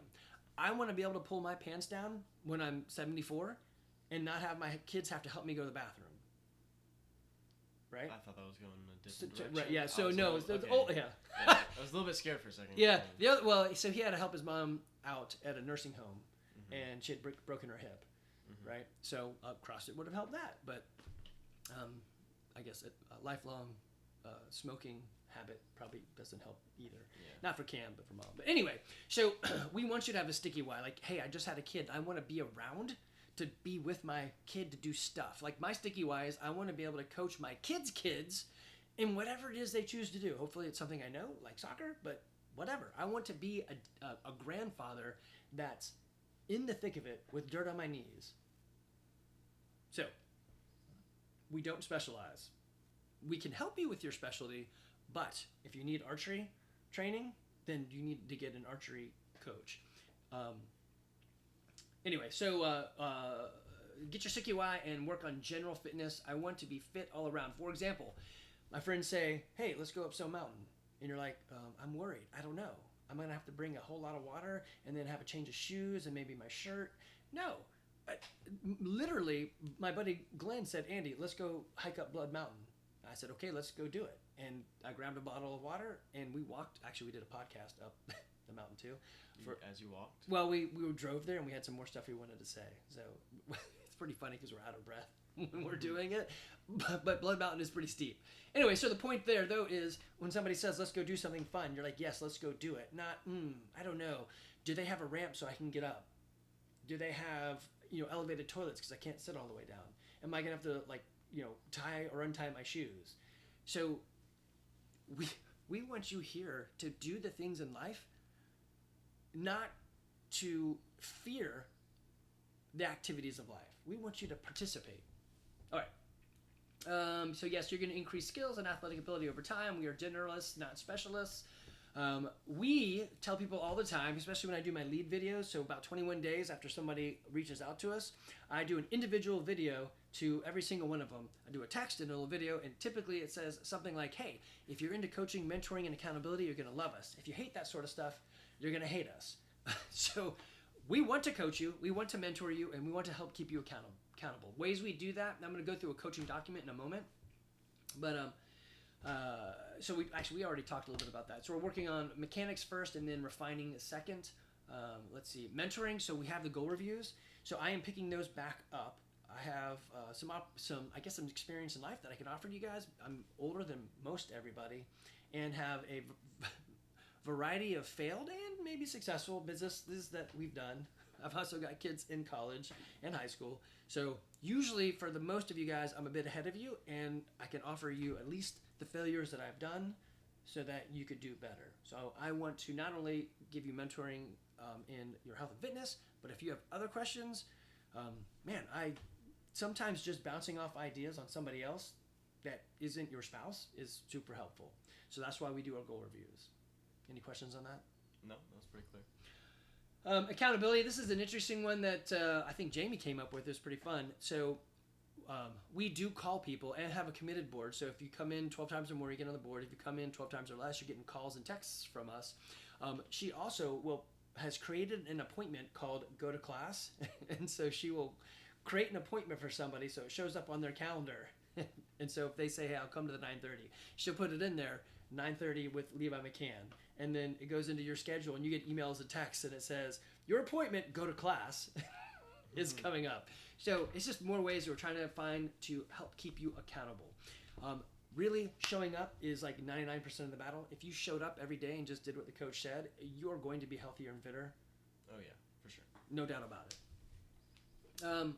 I want to be able to pull my pants down when I'm 74 and not have my kids have to help me go to the bathroom. Right?
I thought that was going in a different direction.
Right, yeah. So no,
yeah. I was a little bit scared for a second.
Yeah. So he had to help his mom out at a nursing home, and she had broken her hip. Right. So CrossFit would have helped that, but I guess a lifelong smoking habit probably doesn't help either. Yeah. Not for Cam, but for mom. But anyway, so we want you to have a sticky Y. Like, hey, I just had a kid. I want to be around to be with my kid to do stuff. Like my sticky Y is I want to be able to coach my kids in whatever it is they choose to do. Hopefully it's something I know, like soccer, but whatever. I want to be a grandfather that's in the thick of it with dirt on my knees. So, we don't specialize. We can help you with your specialty, but if you need archery training, then you need to get an archery coach. Anyway, so get your sticky Y and work on general fitness. I want to be fit all around. For example, my friends say, hey, let's go up Stone Mountain. And you're like, I'm worried. I don't know. I'm going to have to bring a whole lot of water and then have a change of shoes and maybe my shirt. No. Literally, my buddy Glenn said, Andy, let's go hike up Blood Mountain. I said, okay, let's go do it. And I grabbed a bottle of water and we walked. Actually, we did a podcast up the mountain too.
As you walked?
Well, we drove there and we had some more stuff we wanted to say. So it's pretty funny because we're out of breath when we're doing it. But Blood Mountain is pretty steep. Anyway, so the point there, though, is when somebody says, let's go do something fun, you're like, yes, let's go do it. Not, I don't know. Do they have a ramp so I can get up? Do they have, elevated toilets because I can't sit all the way down? Am I going to have to, tie or untie my shoes? So we want you here to do the things in life, not to fear the activities of life. We want you to participate. All right. So yes, you're going to increase skills and athletic ability over time. We are generalists, not specialists. We tell people all the time, especially when I do my lead videos, so about 21 days after somebody reaches out to us, I do an individual video to every single one of them. I do a text and a little video, and typically it says something like, hey, if you're into coaching, mentoring, and accountability, you're going to love us. If you hate that sort of stuff, you're going to hate us. So we want to coach you, we want to mentor you, and we want to help keep you accountable. Ways we do that, I'm going to go through a coaching document in a moment, but so we already talked a little bit about that. So we're working on mechanics first and then refining second. Let's see, mentoring. So we have the goal reviews. So I am picking those back up. I have some experience in life that I can offer you guys. I'm older than most everybody and have a variety of failed and maybe successful businesses that we've done. I've also got kids in college and high school. So usually for the most of you guys, I'm a bit ahead of you, and I can offer you at least the failures that I've done so that you could do better. So I want to not only give you mentoring in your health and fitness, but if you have other questions, I sometimes just bouncing off ideas on somebody else that isn't your spouse is super helpful. So that's why we do our goal reviews. Any questions on that?
No, that was pretty clear.
Accountability. This is an interesting one that I think Jamie came up with. It was pretty fun. So we do call people and have a committed board. So if you come in 12 times or more, you get on the board. If you come in 12 times or less, you're getting calls and texts from us. She also has created an appointment called Go to Class. And so she will create an appointment for somebody so it shows up on their calendar. And so if they say, hey, I'll come to the 9:30, she'll put it in there, 9:30 with Levi McCann. And then it goes into your schedule and you get emails and texts and it says, your appointment, Go to Class, is coming up. So it's just more ways we're trying to find to help keep you accountable. Really showing up is like 99% of the battle. If you showed up every day and just did what the coach said, you're going to be healthier and fitter.
Oh yeah, for sure.
No doubt about it.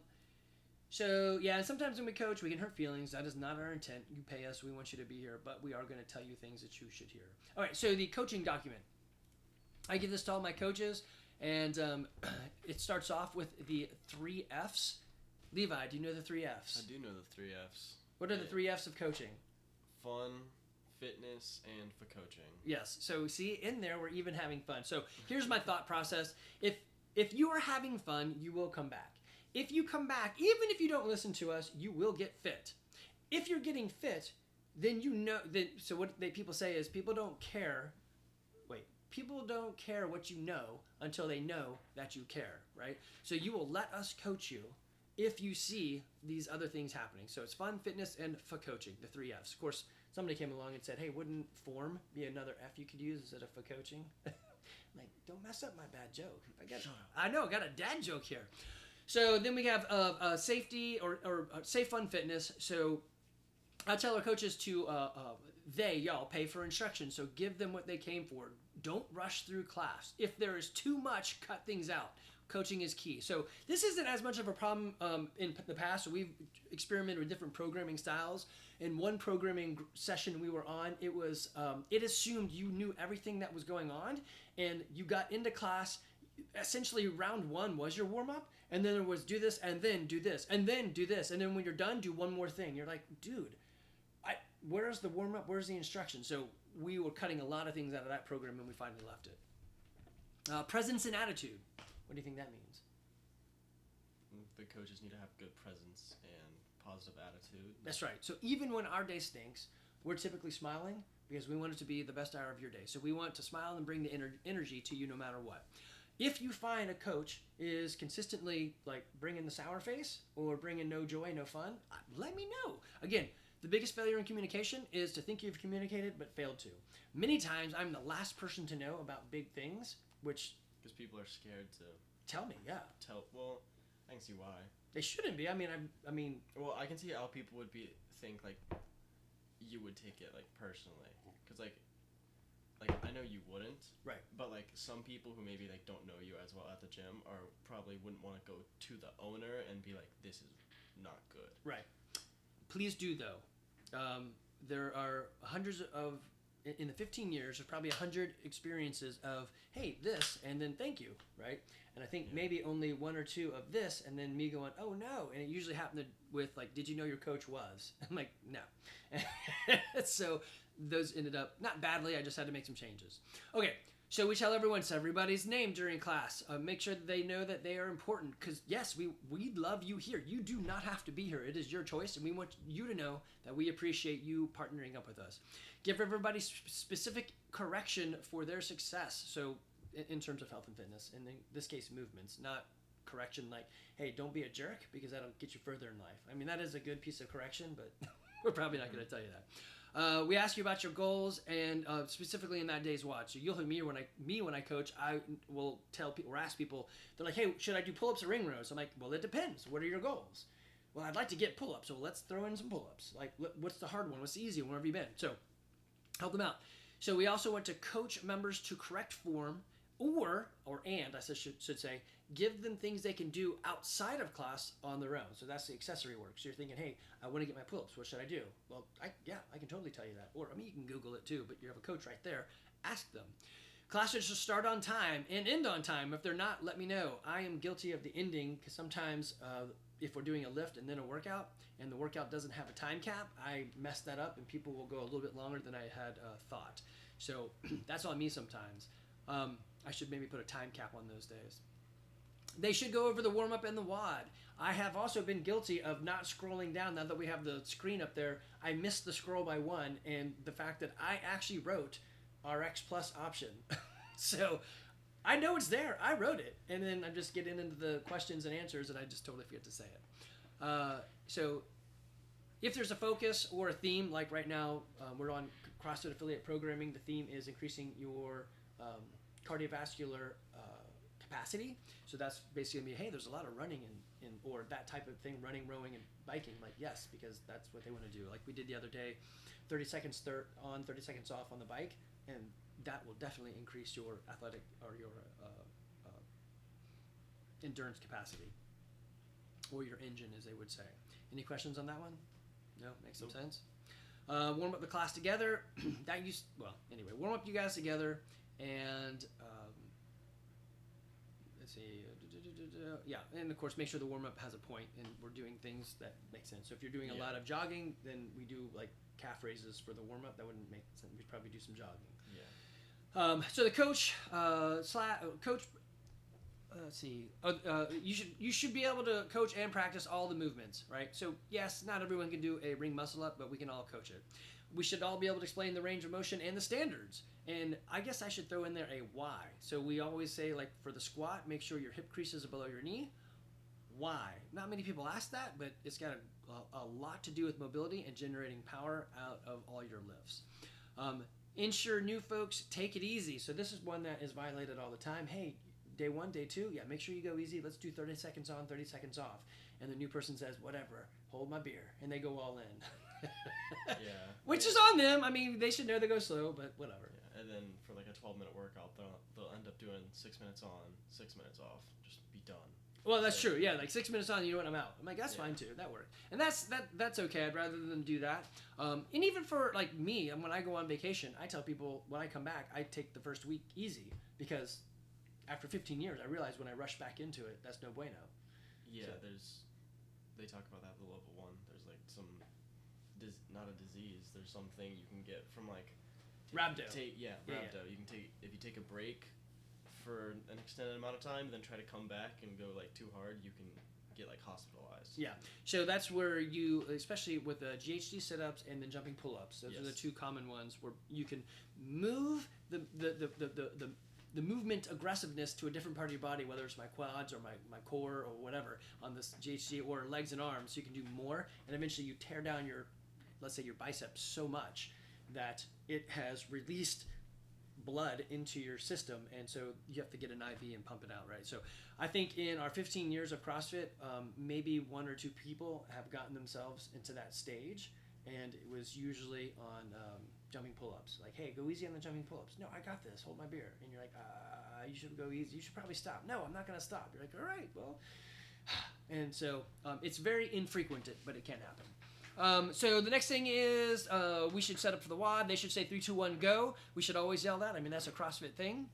So yeah, and sometimes when we coach, we can hurt feelings. That is not our intent. You pay us, we want you to be here, but we are going to tell you things that you should hear. All right, so the coaching document. I give this to all my coaches, and it starts off with the 3 Fs. Levi, do you know the 3 Fs?
I do know the 3 Fs.
What are the 3 Fs of coaching?
Fun, fitness, and for coaching.
Yes. So see, in there we're even having fun. So here's my thought process. If you are having fun, you will come back. If you come back, even if you don't listen to us, you will get fit. If you're getting fit, then you know that. So what people say is people don't care. People don't care what you know until they know that you care, right? So you will let us coach you if you see these other things happening. So it's fun, fitness, and for coaching, the 3 Fs. Of course, somebody came along and said, hey, wouldn't form be another F you could use instead of for coaching? Like, don't mess up my bad joke. I know, I got a dad joke here. So then we have safety or safe, fun, fitness. So I tell our coaches to, y'all pay for instruction. So give them what they came for. Don't rush through class. If there is too much, cut things out. Coaching is key. So this isn't as much of a problem in the past. So we've experimented with different programming styles. In one programming session we were on, it was it assumed you knew everything that was going on, and you got into class. Essentially, round 1 was your warm up, and then there was do this, and then do this, and then do this, and then when you're done, do one more thing. You're like, dude, where's the warm up? Where's the instruction? So we were cutting a lot of things out of that program, and we finally left it. Presence and attitude. What do you think that means?
The coaches need to have good presence and positive attitude.
That's right. So even when our day stinks, we're typically smiling because we want it to be the best hour of your day. So we want to smile and bring the energy to you no matter what. If you find a coach is consistently like bringing the sour face or bringing no joy, no fun, let me know. Again, the biggest failure in communication is to think you've communicated but failed to. Many times I'm the last person to know about big things, which...
Because people are scared to...
Tell me, yeah.
Well, I can see why.
They shouldn't be. I mean...
Well, I can see how people would think, like, you would take it, like, personally. Because, like, I know you wouldn't.
Right.
But, like, some people who maybe, like, don't know you as well at the gym probably wouldn't want to go to the owner and be like, this is not good.
Right. Please do, though. There are hundreds of... In the 15 years, there's probably 100 experiences of, hey, this, and then thank you, right? And I think maybe only 1 or 2 of this, and then me going, oh, no. And it usually happened with, like, did you know your coach was? I'm like, no. So those ended up, not badly, I just had to make some changes. Okay, so we tell everyone, say everybody's name during class. Make sure that they know that they are important, because, yes, we love you here. You do not have to be here. It is your choice, and we want you to know that we appreciate you partnering up with us. Give everybody specific correction for their success. So in terms of health and fitness, and in this case, movements, not correction like, hey, don't be a jerk because that'll get you further in life. I mean, that is a good piece of correction, but we're probably not going to tell you that. We ask you about your goals and specifically in that day's watch. So you'll hear me when I coach, I will tell people or ask people, they're like, hey, should I do pull-ups or ring rows? I'm like, well, it depends. What are your goals? Well, I'd like to get pull-ups, so let's throw in some pull-ups. Like, what's the hard one? What's the easy one? Where have you been? So help them out. So we also want to coach members to correct form I should say, give them things they can do outside of class on their own. So that's the accessory work. So you're thinking, hey, I want to get my pull-ups. What should I do? Well, I can totally tell you that. Or, I mean, you can Google it too, but you have a coach right there. Ask them. Classes should start on time and end on time. If they're not, let me know. I am guilty of the ending because sometimes if we're doing a lift and then a workout, and the workout doesn't have a time cap, I mess that up, and people will go a little bit longer than I had thought. So that's on me sometimes. I should maybe put a time cap on those days. They should go over the warm-up and the WOD. I have also been guilty of not scrolling down. Now that we have the screen up there, I missed the scroll by one, and the fact that I actually wrote RX Plus option. So I know it's there. I wrote it. And then I'm just getting into the questions and answers, and I just totally forget to say it. So if there's a focus or a theme, like right now, we're on CrossFit affiliate programming. The theme is increasing your cardiovascular capacity. So that's basically going to be, hey, there's a lot of running or that type of thing, running, rowing, and biking. Like, yes, because that's what they want to do. Like we did the other day, 30 seconds on, 30 seconds off on the bike, and that will definitely increase your athletic or your endurance capacity, or your engine, as they would say. Any questions on that one? No? Makes some sense? Warm up the class together. Warm up you guys together, and let's see. Yeah, and of course, make sure the warm up has a point, and we're doing things that make sense. So if you're doing a lot of jogging, then we do like calf raises for the warm up. That wouldn't make sense. We'd probably do some jogging. Yeah. So the coach, let's see. You should be able to coach and practice all the movements, right? So yes, not everyone can do a ring muscle up, but we can all coach it. We should all be able to explain the range of motion and the standards. And I guess I should throw in there a why. So we always say, like, for the squat, make sure your hip creases are below your knee. Why? Not many people ask that, but it's got a lot to do with mobility and generating power out of all your lifts. Ensure new folks take it easy. So this is one that is violated all the time. Hey, day 1, day 2, yeah, make sure you go easy. Let's do 30 seconds on, 30 seconds off. And the new person says, whatever, hold my beer. And they go all in.
Yeah.
Which is on them. I mean, they should know to go slow, but whatever.
Yeah. And then for like a 12-minute workout, they'll end up doing 6 minutes on, 6 minutes off. Just be done.
Well, that's true. Yeah, like 6 minutes on, you know what, I'm out. I'm like, that's fine too. That worked. And that's okay. I'd rather than do that. And even for like me, when I go on vacation, I tell people when I come back, I take the first week easy because after 15 years, I realize when I rush back into it, that's no bueno.
Yeah, so. They talk about that at the level 1. There's like some, not a disease. There's something you can get from like
rhabdo.
Rhabdo. Yeah. You can if you take a break for an extended amount of time, then try to come back and go like too hard, you can get like hospitalized.
Yeah. So that's where you, especially with the GHD sit-ups and then jumping pull-ups, those are the two common ones where you can move the movement aggressiveness to a different part of your body, whether it's my quads or my core or whatever on this GHD, or legs and arms, so you can do more, and eventually you tear down your, let's say your biceps so much that it has released blood into your system, and so you have to get an IV and pump it out, right? So I think in our 15 years of CrossFit, maybe 1 or 2 people have gotten themselves into that stage, and it was usually on jumping pull-ups. Like, hey, go easy on the jumping pull-ups. No, I got this. Hold my beer. And you're like, you should go easy. You should probably stop. No, I'm not going to stop. You're like, all right, well. And so it's very infrequent, but it can happen. So the next thing is we should set up for the WOD. They should say 3, 2, 1, go. We should always yell that. I mean, that's a CrossFit thing.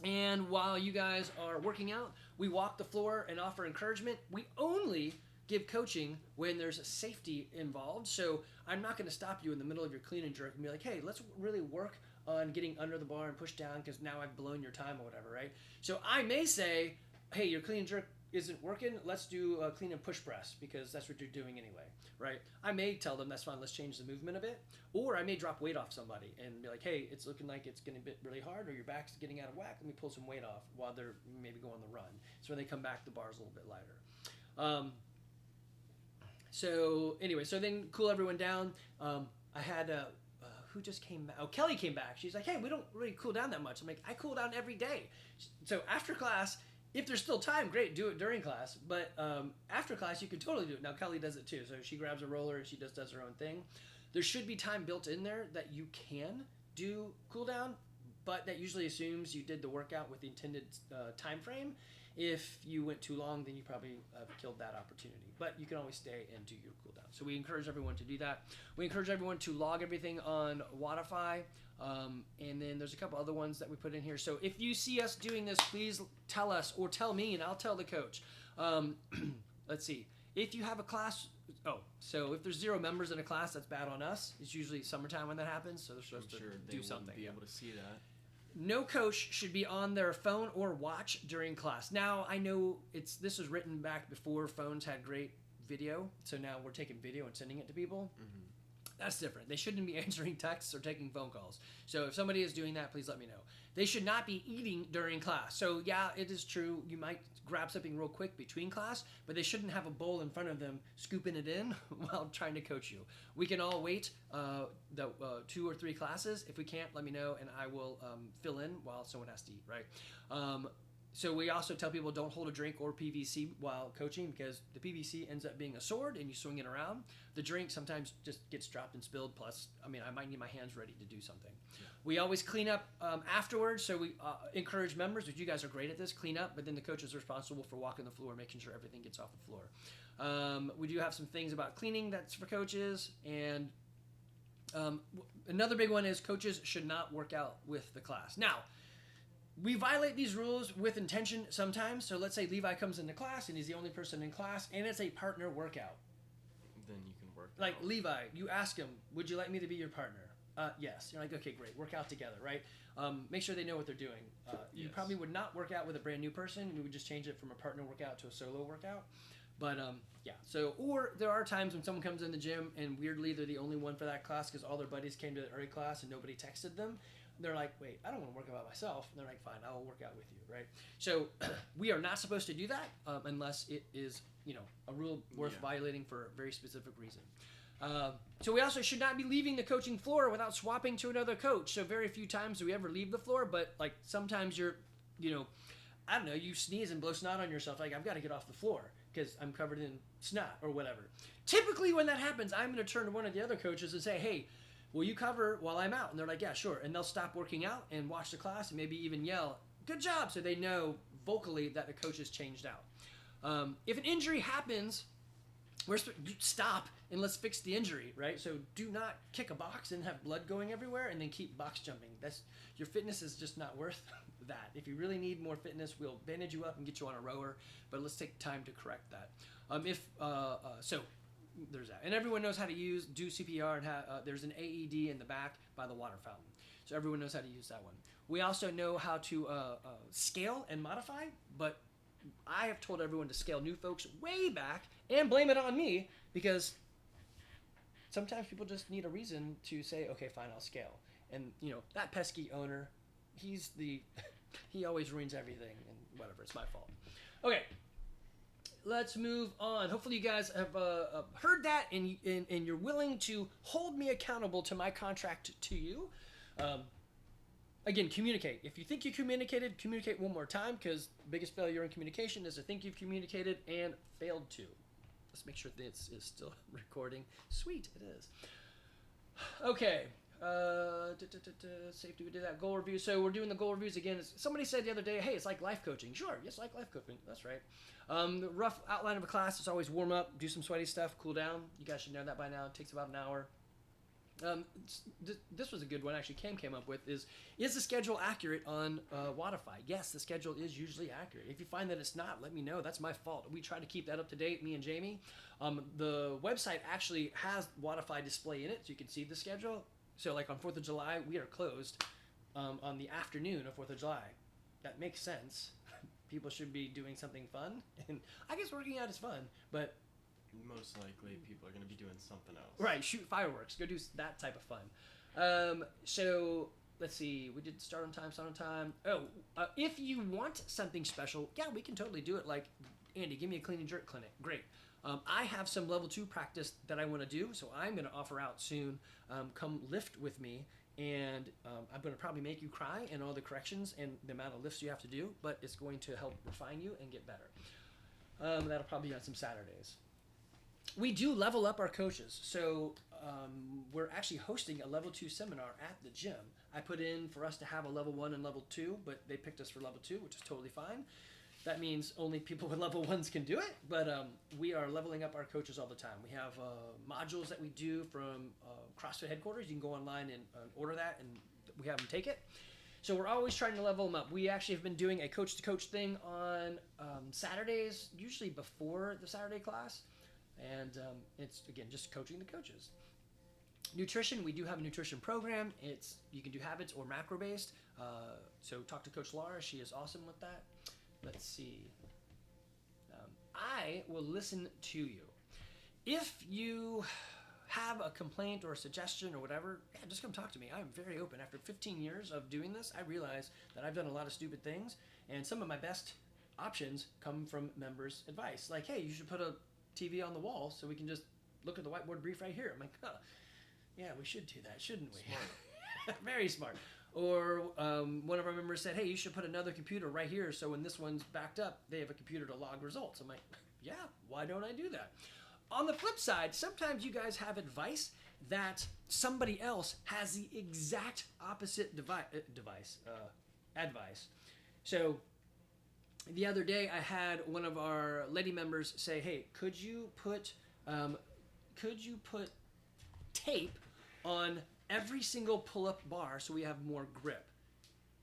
And while you guys are working out, we walk the floor and offer encouragement. We only give coaching when there's a safety involved. So I'm not going to stop you in the middle of your clean and jerk and be like, hey, let's really work on getting under the bar and push down because now I've blown your time or whatever, right? So I may say, hey, your clean and jerk isn't working. Let's do a clean and push press because that's what you're doing anyway, right? I may tell them that's fine. Let's change the movement a bit. Or I may drop weight off somebody and be like, hey, it's looking like it's going to be really hard or your back's getting out of whack. Let me pull some weight off while they're maybe going on the run. So when they come back, the bar's a little bit lighter. So anyway, so then cool everyone down. I had who just came back? Oh, Kelly came back. She's like, hey, we don't really cool down that much. I'm like, I cool down every day. So after class, if there's still time, great, do it during class. But after class, you can totally do it. Now Kelly does it too. So she grabs a roller and she just does her own thing. There should be time built in there that you can do cool down, but that usually assumes you did the workout with the intended time frame. If you went too long, then you probably killed that opportunity. But you can always stay and do your cool down. So we encourage everyone to do that. We encourage everyone to log everything on Wodify. And then there's a couple other ones that we put in here. So if you see us doing this, please tell us or tell me, and I'll tell the coach. Let's see. If you have a class, so if there's 0 members in a class, that's bad on us. It's usually summertime when that happens, so they're supposed to do something.
Be able to see that.
No coach should be on their phone or watch during class. Now, I know this was written back before phones had great video, so now we're taking video and sending it to people.
Mm-hmm.
That's different. They shouldn't be answering texts or taking phone calls. So if somebody is doing that, please let me know. They should not be eating during class. So yeah, it is true. You might grab something real quick between class, but they shouldn't have a bowl in front of them scooping it in while trying to coach you. We can all wait the 2 or 3 classes. If we can't, let me know, and I will fill in while someone has to eat, right? So we also tell people don't hold a drink or PVC while coaching, because the PVC ends up being a sword and you swing it around. The drink sometimes just gets dropped and spilled. Plus, I might need my hands ready to do something. Yeah. We always clean up afterwards. So we encourage members, which you guys are great at this, clean up, but then the coach is responsible for walking the floor, making sure everything gets off the floor. We do have some things about cleaning that's for coaches. And another big one is coaches should not work out with the class. Now, we violate these rules with intention sometimes. So let's say Levi comes into class and he's the only person in class and it's a partner workout.
Then you can work
like
out.
Levi, you ask him, would you like me to be your partner? Yes. You're like, okay, great. Work out together, right? Make sure they know what they're doing. You probably would not work out with a brand new person. We would just change it from a partner workout to a solo workout. But yeah, so, or there are times when someone comes in the gym and weirdly they're the only one for that class because all their buddies came to the early class and nobody texted them. They're like, wait, I don't want to work out myself. And they're like, fine, I'll work out with you, right? So we are not supposed to do that unless it is, a rule worth violating for a very specific reason. So we also should not be leaving the coaching floor without swapping to another coach. So very few times do we ever leave the floor, but like sometimes you're, I don't know, you sneeze and blow snot on yourself. Like, I've got to get off the floor because I'm covered in snot or whatever. Typically when that happens, I'm going to turn to one of the other coaches and say, hey, will you cover while I'm out? And they're like, yeah, sure. And they'll stop working out and watch the class and maybe even yell, good job, so they know vocally that the coach has changed out. If an injury happens, stop and let's fix the injury, right? So do not kick a box and have blood going everywhere and then keep box jumping. Your fitness is just not worth that. If you really need more fitness, we'll bandage you up and get you on a rower, but let's take time to correct that. So there's that. And everyone knows how to do CPR, and there's an AED in the back by the water fountain. So everyone knows how to use that one. We also know how to scale and modify, but I have told everyone to scale new folks way back and blame it on me because sometimes people just need a reason to say, okay, fine, I'll scale. And, that pesky owner, he always ruins everything and whatever, it's my fault. Okay. Let's move on. Hopefully you guys have heard that and you're willing to hold me accountable to my contract to you. Again, communicate. If you think you communicated, communicate one more time, because the biggest failure in communication is to think you've communicated and failed to. Let's make sure this is still recording. Sweet, it is. Okay. Safety, we did that. Goal review. So we're doing the goal reviews again. Somebody said the other day, hey, it's like life coaching. Sure, yes, like life coaching. That's right. The rough outline of a class is always warm up, do some sweaty stuff, cool down. You guys should know that by now. It takes about an hour. This was a good one actually came up with is the schedule accurate on Wodify? Yes, the schedule is usually accurate. If you find that it's not, let me know. That's my fault. We try to keep that up to date, me and Jamie. The website actually has Wodify display in it, so you can see the schedule. So like on 4th of July, we are closed on the afternoon of 4th of July. That makes sense. People should be doing something fun. And I guess working out is fun, but
most likely people are going to be doing something else.
Right, shoot fireworks. Go do that type of fun. So let's see. We did start on time. If you want something special, yeah, we can totally do it. Like, Andy, give me a clean and jerk clinic. Great. I have some level 2 practice that I want to do, so I'm going to offer out soon. Come lift with me, and I'm going to probably make you cry and all the corrections and the amount of lifts you have to do, but it's going to help refine you and get better. That'll probably be on some Saturdays. We do level up our coaches, so we're actually hosting a level 2 seminar at the gym. I put in for us to have a level 1 and level 2, but they picked us for level 2, which is totally fine. That means only people with level 1s can do it, but we are leveling up our coaches all the time. We have modules that we do from CrossFit headquarters. You can go online and order that, and we have them take it. So we're always trying to level them up. We actually have been doing a coach-to-coach thing on Saturdays, usually before the Saturday class. And it's, again, just coaching the coaches. Nutrition, we do have a nutrition program. You can do habits or macro based. So talk to Coach Laura. She is awesome with that. Let's see. I will listen to you. If you have a complaint or a suggestion or whatever, yeah, just come talk to me. I'm very open. After 15 years of doing this, I realize that I've done a lot of stupid things, and some of my best options come from members' advice. Like, hey, you should put a TV on the wall so we can just look at the whiteboard brief right here. I'm like, oh, yeah, we should do that, shouldn't we? Smart. Very smart. Or one of our members said, hey, you should put another computer right here so when this one's backed up, they have a computer to log results. I'm like, yeah, why don't I do that? On the flip side, sometimes you guys have advice that somebody else has the exact opposite advice. So the other day I had one of our lady members say, hey, could you put tape on every single pull-up bar so we have more grip?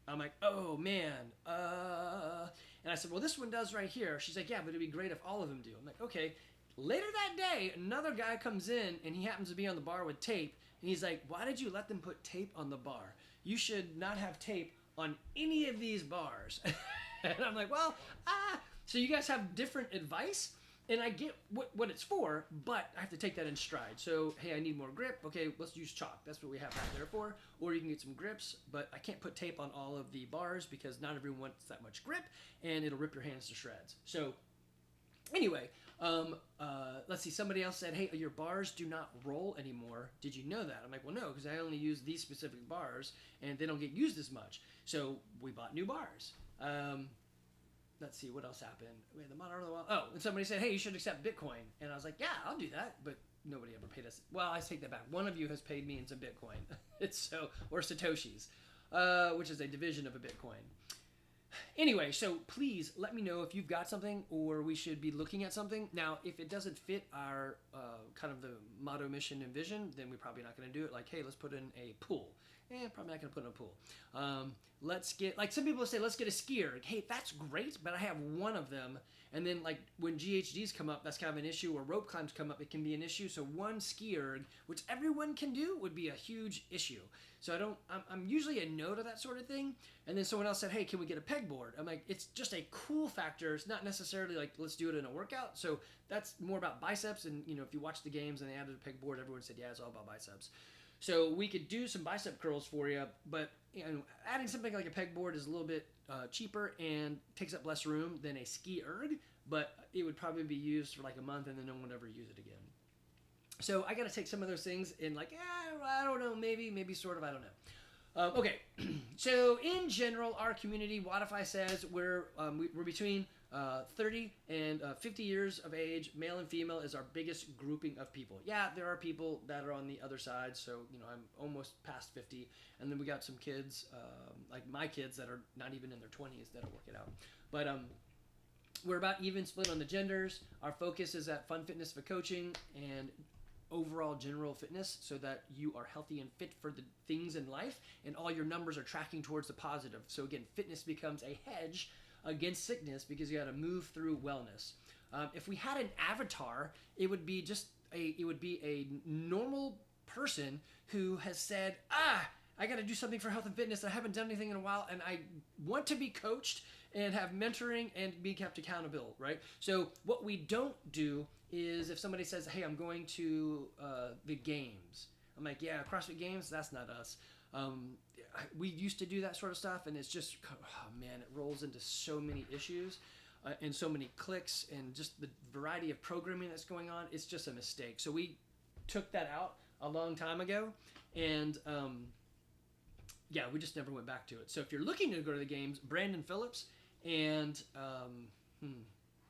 I'm like, oh man. And I said, well, this one does right here. She's like, yeah, but it'd be great if all of them do. I'm like, okay. Later that day, another guy comes in and he happens to be on the bar with tape. And he's like, why did you let them put tape on the bar? You should not have tape on any of these bars. And I'm like, well, so you guys have different advice. And I get what it's for, but I have to take that in stride. So, hey, I need more grip. Okay, let's use chalk. That's what we have out there for. Or you can get some grips, but I can't put tape on all of the bars because not everyone wants that much grip, and it'll rip your hands to shreds. So, anyway, let's see. Somebody else said, hey, your bars do not roll anymore. Did you know that? I'm like, well, no, because I only use these specific bars, and they don't get used as much. So, we bought new bars. Let's see, what else happened? We had the model on the wall. Oh, and somebody said, hey, you should accept Bitcoin. And I was like, yeah, I'll do that. But nobody ever paid us. Well, I take that back. One of you has paid me in some Bitcoin. Or Satoshis, which is a division of a Bitcoin. Anyway, so please let me know if you've got something or we should be looking at something. Now, if it doesn't fit our kind of the motto, mission, and vision, then we're probably not going to do it. Like, hey, let's put in a pool. Probably not going to put in a pool. Let's get, like some people say, let's get a skier. Like, hey, that's great, but I have one of them. And then like when GHDs come up, that's kind of an issue, or rope climbs come up, it can be an issue. So one skier, which everyone can do, would be a huge issue. So I'm usually a no to that sort of thing. And then someone else said, hey, can we get a pegboard? I'm like, it's just a cool factor. It's not necessarily like, let's do it in a workout. So that's more about biceps. And if you watch the games and they added a pegboard, everyone said, yeah, it's all about biceps. So we could do some bicep curls for you, but adding something like a pegboard is a little bit cheaper and takes up less room than a ski erg, but it would probably be used for like a month and then no one would ever use it again. So I got to take some of those things and like, I don't know, maybe sort of, I don't know. Okay, so in general, our community, Wodify says we're between 30 and 50 years of age. Male and female is our biggest grouping of people. Yeah, there are people that are on the other side, so I'm almost past 50, and then we got some kids, like my kids that are not even in their 20s that are working out. But we're about even split on the genders. Our focus is at fun fitness for coaching and overall general fitness so that you are healthy and fit for the things in life and all your numbers are tracking towards the positive. So again, fitness becomes a hedge against sickness because you got to move through wellness. If we had an avatar, it would be a normal person who has said, I got to do something for health and fitness. I haven't done anything in a while and I want to be coached and have mentoring and be kept accountable, right? So what we don't do is if somebody says, hey, I'm going to the games. I'm like, yeah, CrossFit Games, that's not us. We used to do that sort of stuff, and it's just, it rolls into so many issues and so many clicks and just the variety of programming that's going on. It's just a mistake. So we took that out a long time ago, and we just never went back to it. So if you're looking to go to the games, Brandon Phillips and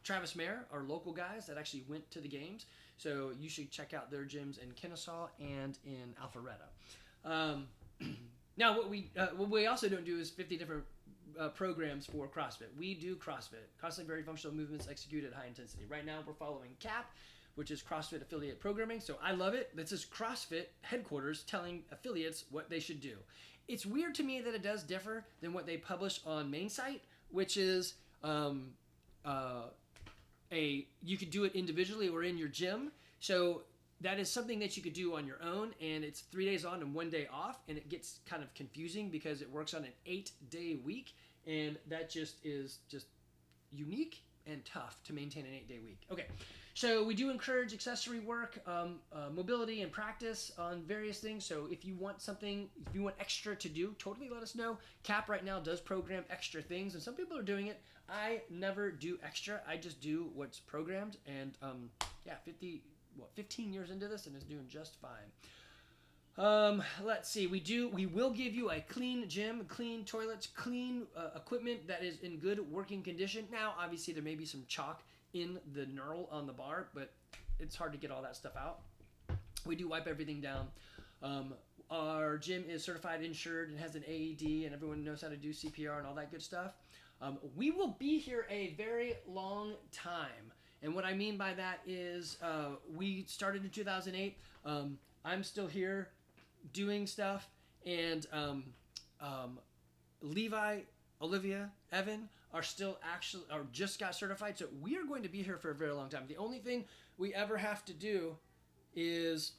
Travis Mayer are local guys that actually went to the games. So you should check out their gyms in Kennesaw and in Alpharetta. Now, what we also don't do is 50 different programs for CrossFit. We do CrossFit, constantly very functional movements executed at high intensity. Right now, we're following CAP, which is CrossFit Affiliate Programming. So I love it. This is CrossFit headquarters telling affiliates what they should do. It's weird to me that it does differ than what they publish on main site, which is you could do it individually or in your gym. So that is something that you could do on your own, and it's 3 days on and 1 day off, and it gets kind of confusing because it works on an 8-day week, and that just is just unique and tough to maintain an 8-day week. Okay, so we do encourage accessory work, mobility, and practice on various things. So if you want something, if you want extra to do, totally let us know. CAP right now does program extra things, and some people are doing it. I never do extra. I just do what's programmed, and 15 years into this, and is doing just fine. Let's see. We will give you a clean gym, clean toilets, clean equipment that is in good working condition. Now, obviously, there may be some chalk in the knurl on the bar, but it's hard to get all that stuff out. We do wipe everything down. Our gym is certified, insured, and has an AED, and everyone knows how to do CPR and all that good stuff. We will be here a very long time. And what I mean by that is we started in 2008. I'm still here doing stuff. And Levi, Olivia, Evan are just got certified. So we are going to be here for a very long time. The only thing we ever have to do is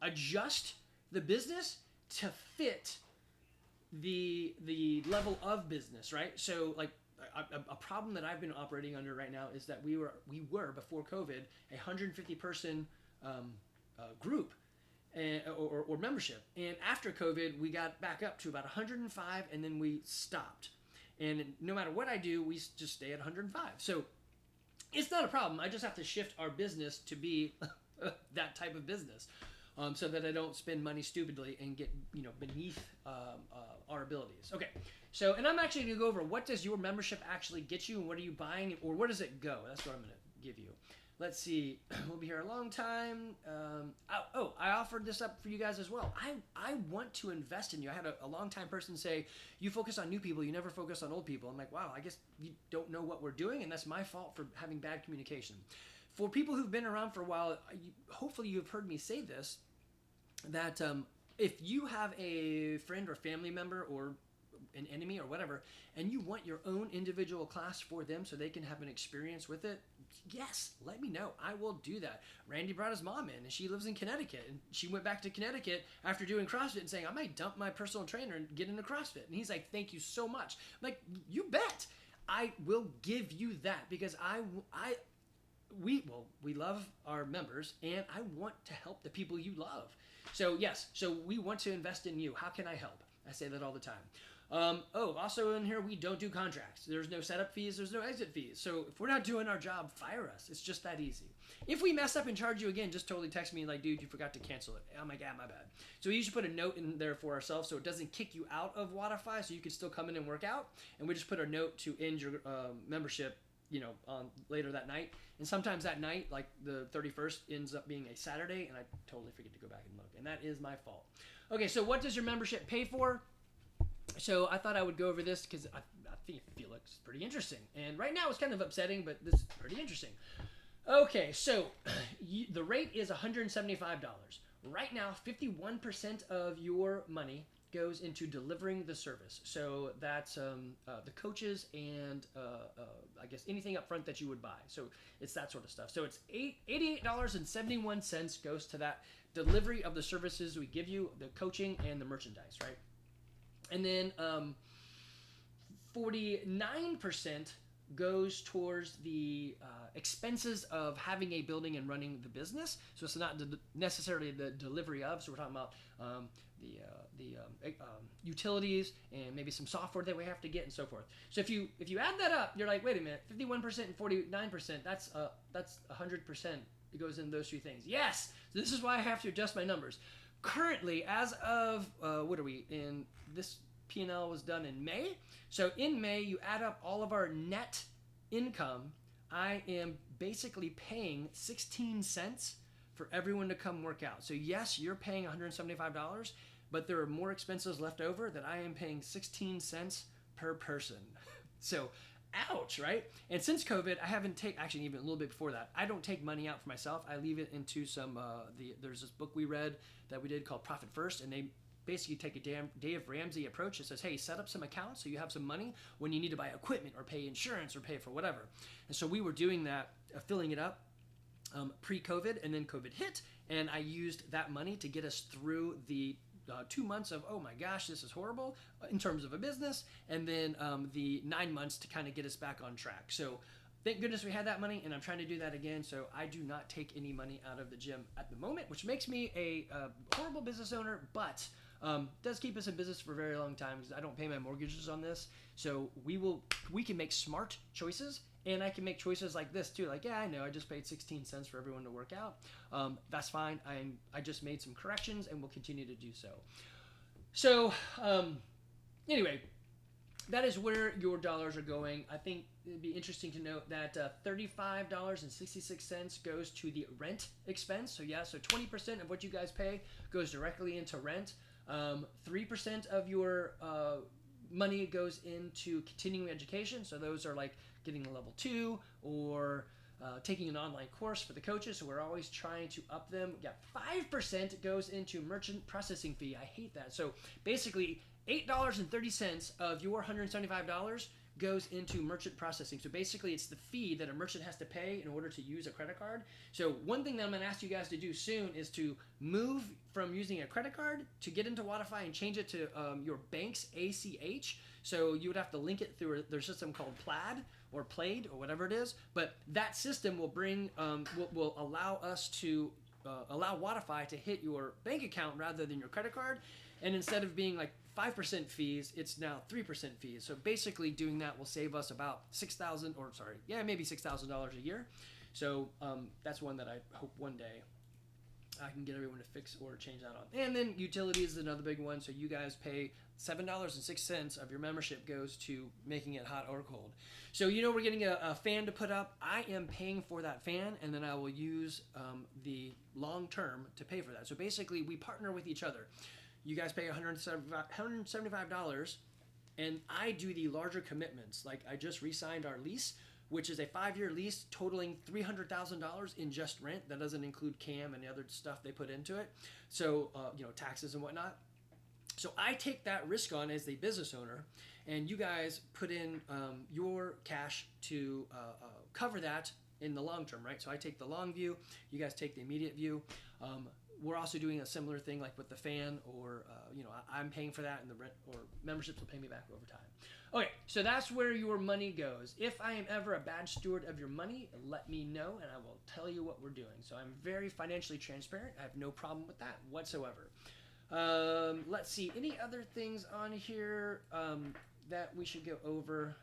adjust the business to fit the level of business, right? So like a problem that I've been operating under right now is that we were before COVID 150 person group or membership, and after COVID we got back up to about 105, and then we stopped. And no matter what I do, we just stay at 105. So it's not a problem. I just have to shift our business to be that type of business. So that I don't spend money stupidly and get beneath our abilities. Okay, so and I'm actually going to go over what does your membership actually get you, and what are you buying, or where does it go? That's what I'm going to give you. Let's see. We'll be here a long time. I offered this up for you guys as well. I want to invest in you. I had a long-time person say, you focus on new people, you never focus on old people. I'm like, wow, I guess you don't know what we're doing, and that's my fault for having bad communication. For people who've been around for a while, hopefully you've heard me say this, that if you have a friend or family member or an enemy or whatever, and you want your own individual class for them so they can have an experience with it, yes, let me know. I will do that. Randy brought his mom in, and she lives in Connecticut, and she went back to Connecticut after doing CrossFit and saying, I might dump my personal trainer and get into CrossFit. And he's like, thank you so much. I'm like, you bet. I will give you that because we love our members, and I want to help the people you love. So yes, so we want to invest in you. How can I help? I say that all the time. Also in here, we don't do contracts. There's no setup fees. There's no exit fees. So if we're not doing our job, fire us. It's just that easy. If we mess up and charge you again, just totally text me like, dude, you forgot to cancel it. I'm like, my bad. So we usually put a note in there for ourselves so it doesn't kick you out of Wodify, so you can still come in and work out. And we just put a note to end your membership on later that night. And sometimes that night, like the 31st, ends up being a Saturday, and I totally forget to go back and look. And that is my fault. Okay, so what does your membership pay for? So I thought I would go over this because I feel like it's pretty interesting. And right now it's kind of upsetting, but this is pretty interesting. Okay, so the rate is $175. Right now, 51% of your money goes into delivering the service. So that's the coaches and I guess anything up front that you would buy. So it's that sort of stuff. So it's $88.71 goes to that delivery of the services we give you, the coaching and the merchandise, right? And then 49% goes towards the expenses of having a building and running the business. So it's not necessarily the delivery of. So we're talking about the utilities and maybe some software that we have to get and so forth. So if you add that up, you're like, wait a minute, 51% and 49%. That's 100%. It goes in those three things. Yes. So this is why I have to adjust my numbers. Currently, as of what are we in? This P&L was done in May. So in May, you add up all of our net income. I am basically paying 16 cents for everyone to come work out. So yes, you're paying $175, but there are more expenses left over that I am paying 16 cents per person. So ouch, right? And since COVID, I haven't actually even a little bit before that, I don't take money out for myself. I leave it into some, there's this book we read that we did called Profit First, and they basically take a Dave Ramsey approach that says, hey, set up some accounts so you have some money when you need to buy equipment or pay insurance or pay for whatever. And so we were doing that, filling it up pre-COVID, and then COVID hit, and I used that money to get us through the 2 months of, oh my gosh, this is horrible in terms of a business, and then the 9 months to kind of get us back on track. So thank goodness we had that money, and I'm trying to do that again. So I do not take any money out of the gym at the moment, which makes me a horrible business owner, but does keep us in business for a very long time because I don't pay my mortgages on this. So we can make smart choices, and I can make choices like this too. Like, yeah, I know I just paid 16 cents for everyone to work out. That's fine. I just made some corrections and will continue to do so. So anyway, that is where your dollars are going. I think it'd be interesting to note that $35.66 goes to the rent expense. So yeah, so 20% of what you guys pay goes directly into rent. 3% of your money goes into continuing education. So those are like getting a level 2 or taking an online course for the coaches. So we're always trying to up them. Yeah, 5% goes into merchant processing fee. I hate that. So basically $8.30 of your $175 goes into merchant processing. So basically it's the fee that a merchant has to pay in order to use a credit card. So one thing that I'm going to ask you guys to do soon is to move from using a credit card to get into Wodify and change it to your bank's ACH. So you would have to link it through their system called Plaid or Plaid or whatever it is. But that system will bring will allow us to allow Wodify to hit your bank account rather than your credit card. And instead of being like 5% fees, it's now 3% fees. So basically doing that will save us about maybe $6,000 a year. So that's one that I hope one day I can get everyone to fix or change that on. And then utilities is another big one. So you guys pay $7.06 of your membership goes to making it hot or cold. So we're getting a fan to put up. I am paying for that fan, and then I will use the long term to pay for that. So basically we partner with each other. You guys pay $175, and I do the larger commitments. Like I just re-signed our lease, which is a 5-year lease totaling $300,000 in just rent. That doesn't include CAM and the other stuff they put into it. So, taxes and whatnot. So I take that risk on as the business owner, and you guys put in your cash to cover that in the long term, right? So I take the long view, you guys take the immediate view. We're also doing a similar thing like with the fan, or I'm paying for that, and the rent or memberships will pay me back over time. Okay, so that's where your money goes. If I am ever a bad steward of your money, let me know, and I will tell you what we're doing. So I'm very financially transparent. I have no problem with that whatsoever. Let's see, any other things on here that we should go over?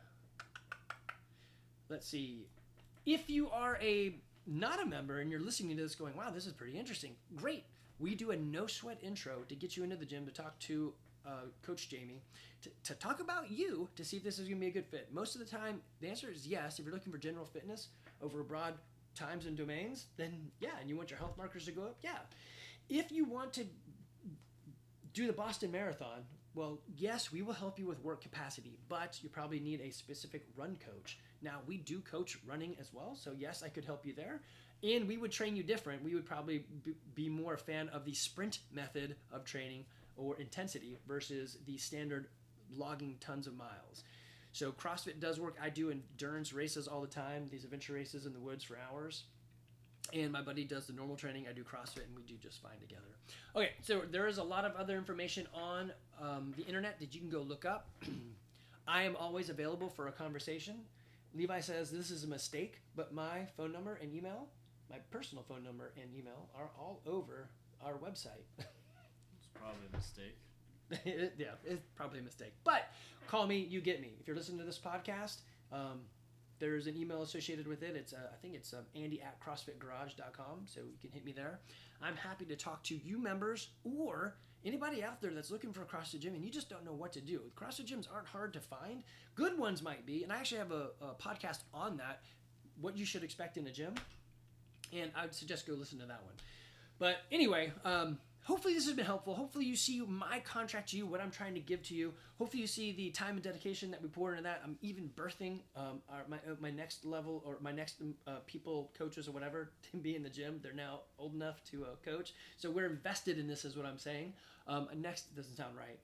Let's see. If you are not a member and you're listening to this going, wow, this is pretty interesting, great. We do a no sweat intro to get you into the gym to talk to Coach Jamie, to talk about you, to see if this is going to be a good fit. Most of the time, the answer is yes. If you're looking for general fitness over broad times and domains, then yeah, and you want your health markers to go up, yeah. If you want to do the Boston Marathon, well, yes, we will help you with work capacity, but you probably need a specific run coach. Now, we do coach running as well, so yes, I could help you there. And we would train you different. We would probably be more a fan of the sprint method of training or intensity versus the standard logging tons of miles. So CrossFit does work. I do endurance races all the time, these adventure races in the woods for hours. And my buddy does the normal training. I do CrossFit, and we do just fine together. Okay, so there is a lot of other information on the internet that you can go look up. I am always available for a conversation. Levi says this is a mistake, but my phone number and email, my personal phone number and email, are all over our website.
It's probably a mistake.
Yeah, it's probably a mistake. But call me, you get me. If you're listening to this podcast, there's an email associated with it. It's I think it's andy@crossfitgarage.com, so you can hit me there. I'm happy to talk to you members or anybody out there that's looking for a CrossFit gym and you just don't know what to do. CrossFit gyms aren't hard to find. Good ones might be, and I actually have a podcast on that, what you should expect in a gym, and I would suggest go listen to that one. But anyway, hopefully this has been helpful. Hopefully you see my contract to you, what I'm trying to give to you. Hopefully you see the time and dedication that we pour into that. I'm even birthing my next level, or my next people, coaches or whatever, to be in the gym. They're now old enough to coach. So we're invested in this is what I'm saying. Next doesn't sound right.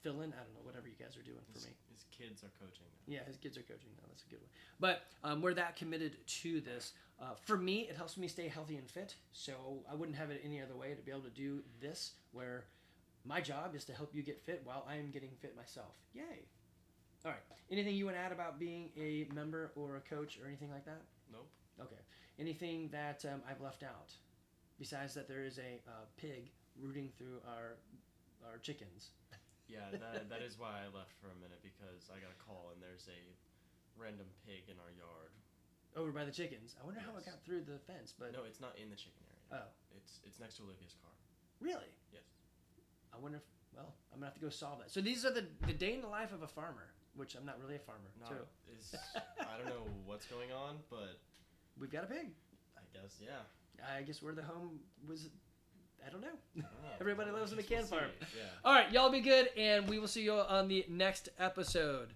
Fill in. I don't know. Whatever you guys are doing for me.
His kids are coaching now.
Yeah, his kids are coaching now. That's a good one. But we're that committed to this. For me, it helps me stay healthy and fit. So I wouldn't have it any other way to be able to do this, where my job is to help you get fit while I am getting fit myself. Yay. All right. Anything you want to add about being a member or a coach or anything like that?
Nope.
Okay. Anything that I've left out? Besides that there is a pig rooting through our chickens.
Yeah, that is why I left for a minute, because I got a call and there's a random pig in our yard.
Over by the chickens. I wonder how it got through the fence, but
No, it's not in the chicken area.
Oh.
It's next to Olivia's car.
Really?
Yes.
I wonder if, well, I'm gonna have to go solve that. So these are the day in the life of a farmer, which I'm not really a farmer too.
I don't know what's going on, but
We've got a pig.
I guess, yeah.
I guess we're the home was. I don't know.
I don't know.
Everybody lives in a
Guess we'll
can farm.
see. Yeah.
All right, y'all be good, and we will see you on the next episode.